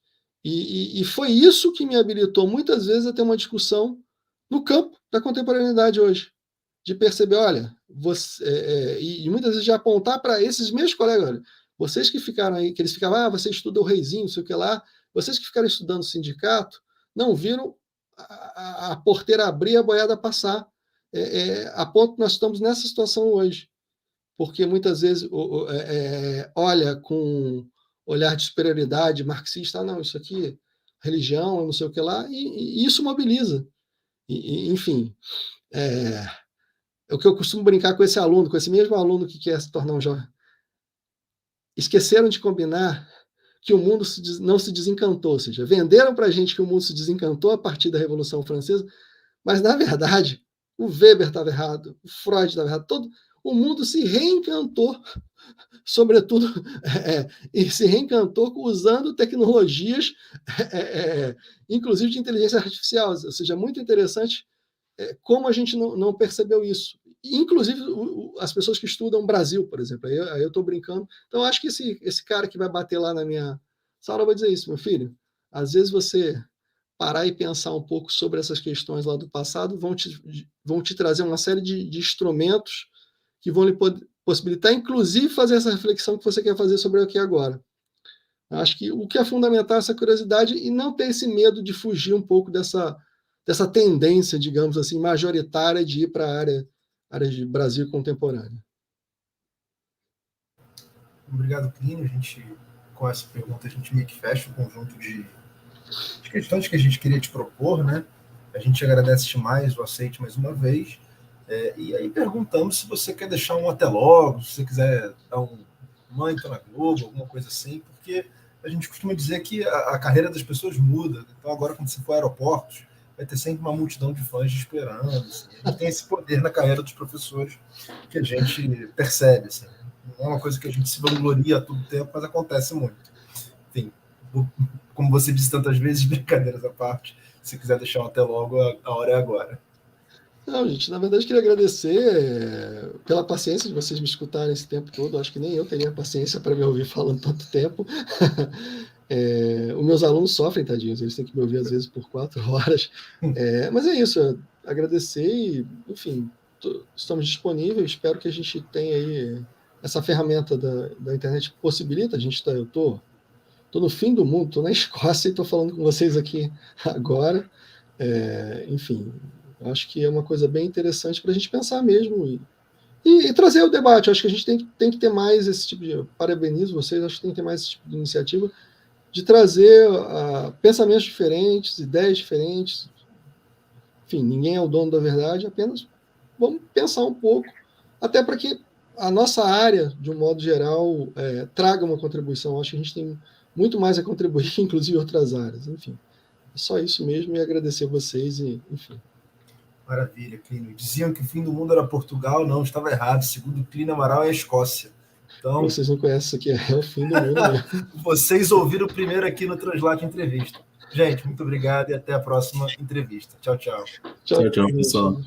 E foi isso que me habilitou muitas vezes a ter uma discussão no campo da contemporaneidade hoje, de perceber, olha, e muitas vezes de apontar para esses meus colegas, olha, vocês que ficaram aí, que eles ficavam, você estuda o reizinho, não sei o que lá, vocês que ficaram estudando o sindicato, não viram a porteira abrir e a boiada passar, a ponto que nós estamos nessa situação hoje, porque muitas vezes olha com olhar de superioridade marxista, não, isso aqui, religião, não sei o que lá, e isso mobiliza. Enfim, é o que eu costumo brincar com esse aluno, com esse mesmo aluno que quer se tornar um jovem. Esqueceram de combinar que o mundo não se desencantou, ou seja, venderam para a gente que o mundo se desencantou a partir da Revolução Francesa, mas, na verdade, o Weber estava errado, o Freud estava errado, o mundo se reencantou, sobretudo, e se reencantou usando tecnologias, inclusive de inteligência artificial, ou seja, muito interessante como a gente não percebeu isso. Inclusive, as pessoas que estudam Brasil, por exemplo, aí eu estou brincando. Então, acho que esse cara que vai bater lá na minha sala vai dizer isso, meu filho, às vezes você parar e pensar um pouco sobre essas questões lá do passado vão te trazer uma série de instrumentos que vão lhe possibilitar, inclusive, fazer essa reflexão que você quer fazer sobre o aqui e agora. Acho que o que é fundamental é essa curiosidade e não ter esse medo de fugir um pouco dessa tendência, digamos assim, majoritária de ir para a área de Brasil contemporâneo. Obrigado, Plínio. A gente, com essa pergunta, a gente meio que fecha o conjunto de questões que a gente queria te propor, né? A gente agradece demais o aceite mais uma vez. E aí perguntamos se você quer deixar um até logo, se você quiser dar um manto na Globo, alguma coisa assim, porque a gente costuma dizer que a carreira das pessoas muda. Então agora, quando você for a aeroportos, vai ter sempre uma multidão de fãs esperando. Assim. A gente tem esse poder na carreira dos professores que a gente percebe. Assim. Não é uma coisa que a gente se vangloria a todo tempo, mas acontece muito. Enfim, como você disse tantas vezes, brincadeiras à parte, se quiser deixar um até logo, a hora é agora. Não, gente, na verdade queria agradecer pela paciência de vocês me escutarem esse tempo todo. Acho que nem eu teria paciência para me ouvir falando tanto tempo. Os meus alunos sofrem, tadinhos, eles têm que me ouvir às vezes por 4 horas. Mas é isso, agradecer e, enfim, estamos disponíveis. Espero que a gente tenha aí essa ferramenta da internet que possibilita. Eu estou no fim do mundo, estou na Escócia e estou falando com vocês aqui agora. Enfim, acho que é uma coisa bem interessante para a gente pensar mesmo e trazer o debate. Acho que a gente tem que ter mais esse tipo de... Parabenizo vocês, acho que tem que ter mais esse tipo de iniciativa de trazer pensamentos diferentes, ideias diferentes. Enfim, ninguém é o dono da verdade, apenas vamos pensar um pouco, até para que a nossa área, de um modo geral, traga uma contribuição. Acho que a gente tem muito mais a contribuir, inclusive outras áreas. Enfim, é só isso mesmo e agradecer a vocês e, enfim. Maravilha, Plínio. Diziam que o fim do mundo era Portugal, não, estava errado. Segundo Plínio Amaral, é a Escócia. Então, vocês não conhecem isso aqui, é o fim do mundo mesmo. Vocês ouviram primeiro aqui no Translate Entrevista. Gente, muito obrigado e até a próxima entrevista. Tchau, tchau. Tchau, pessoal.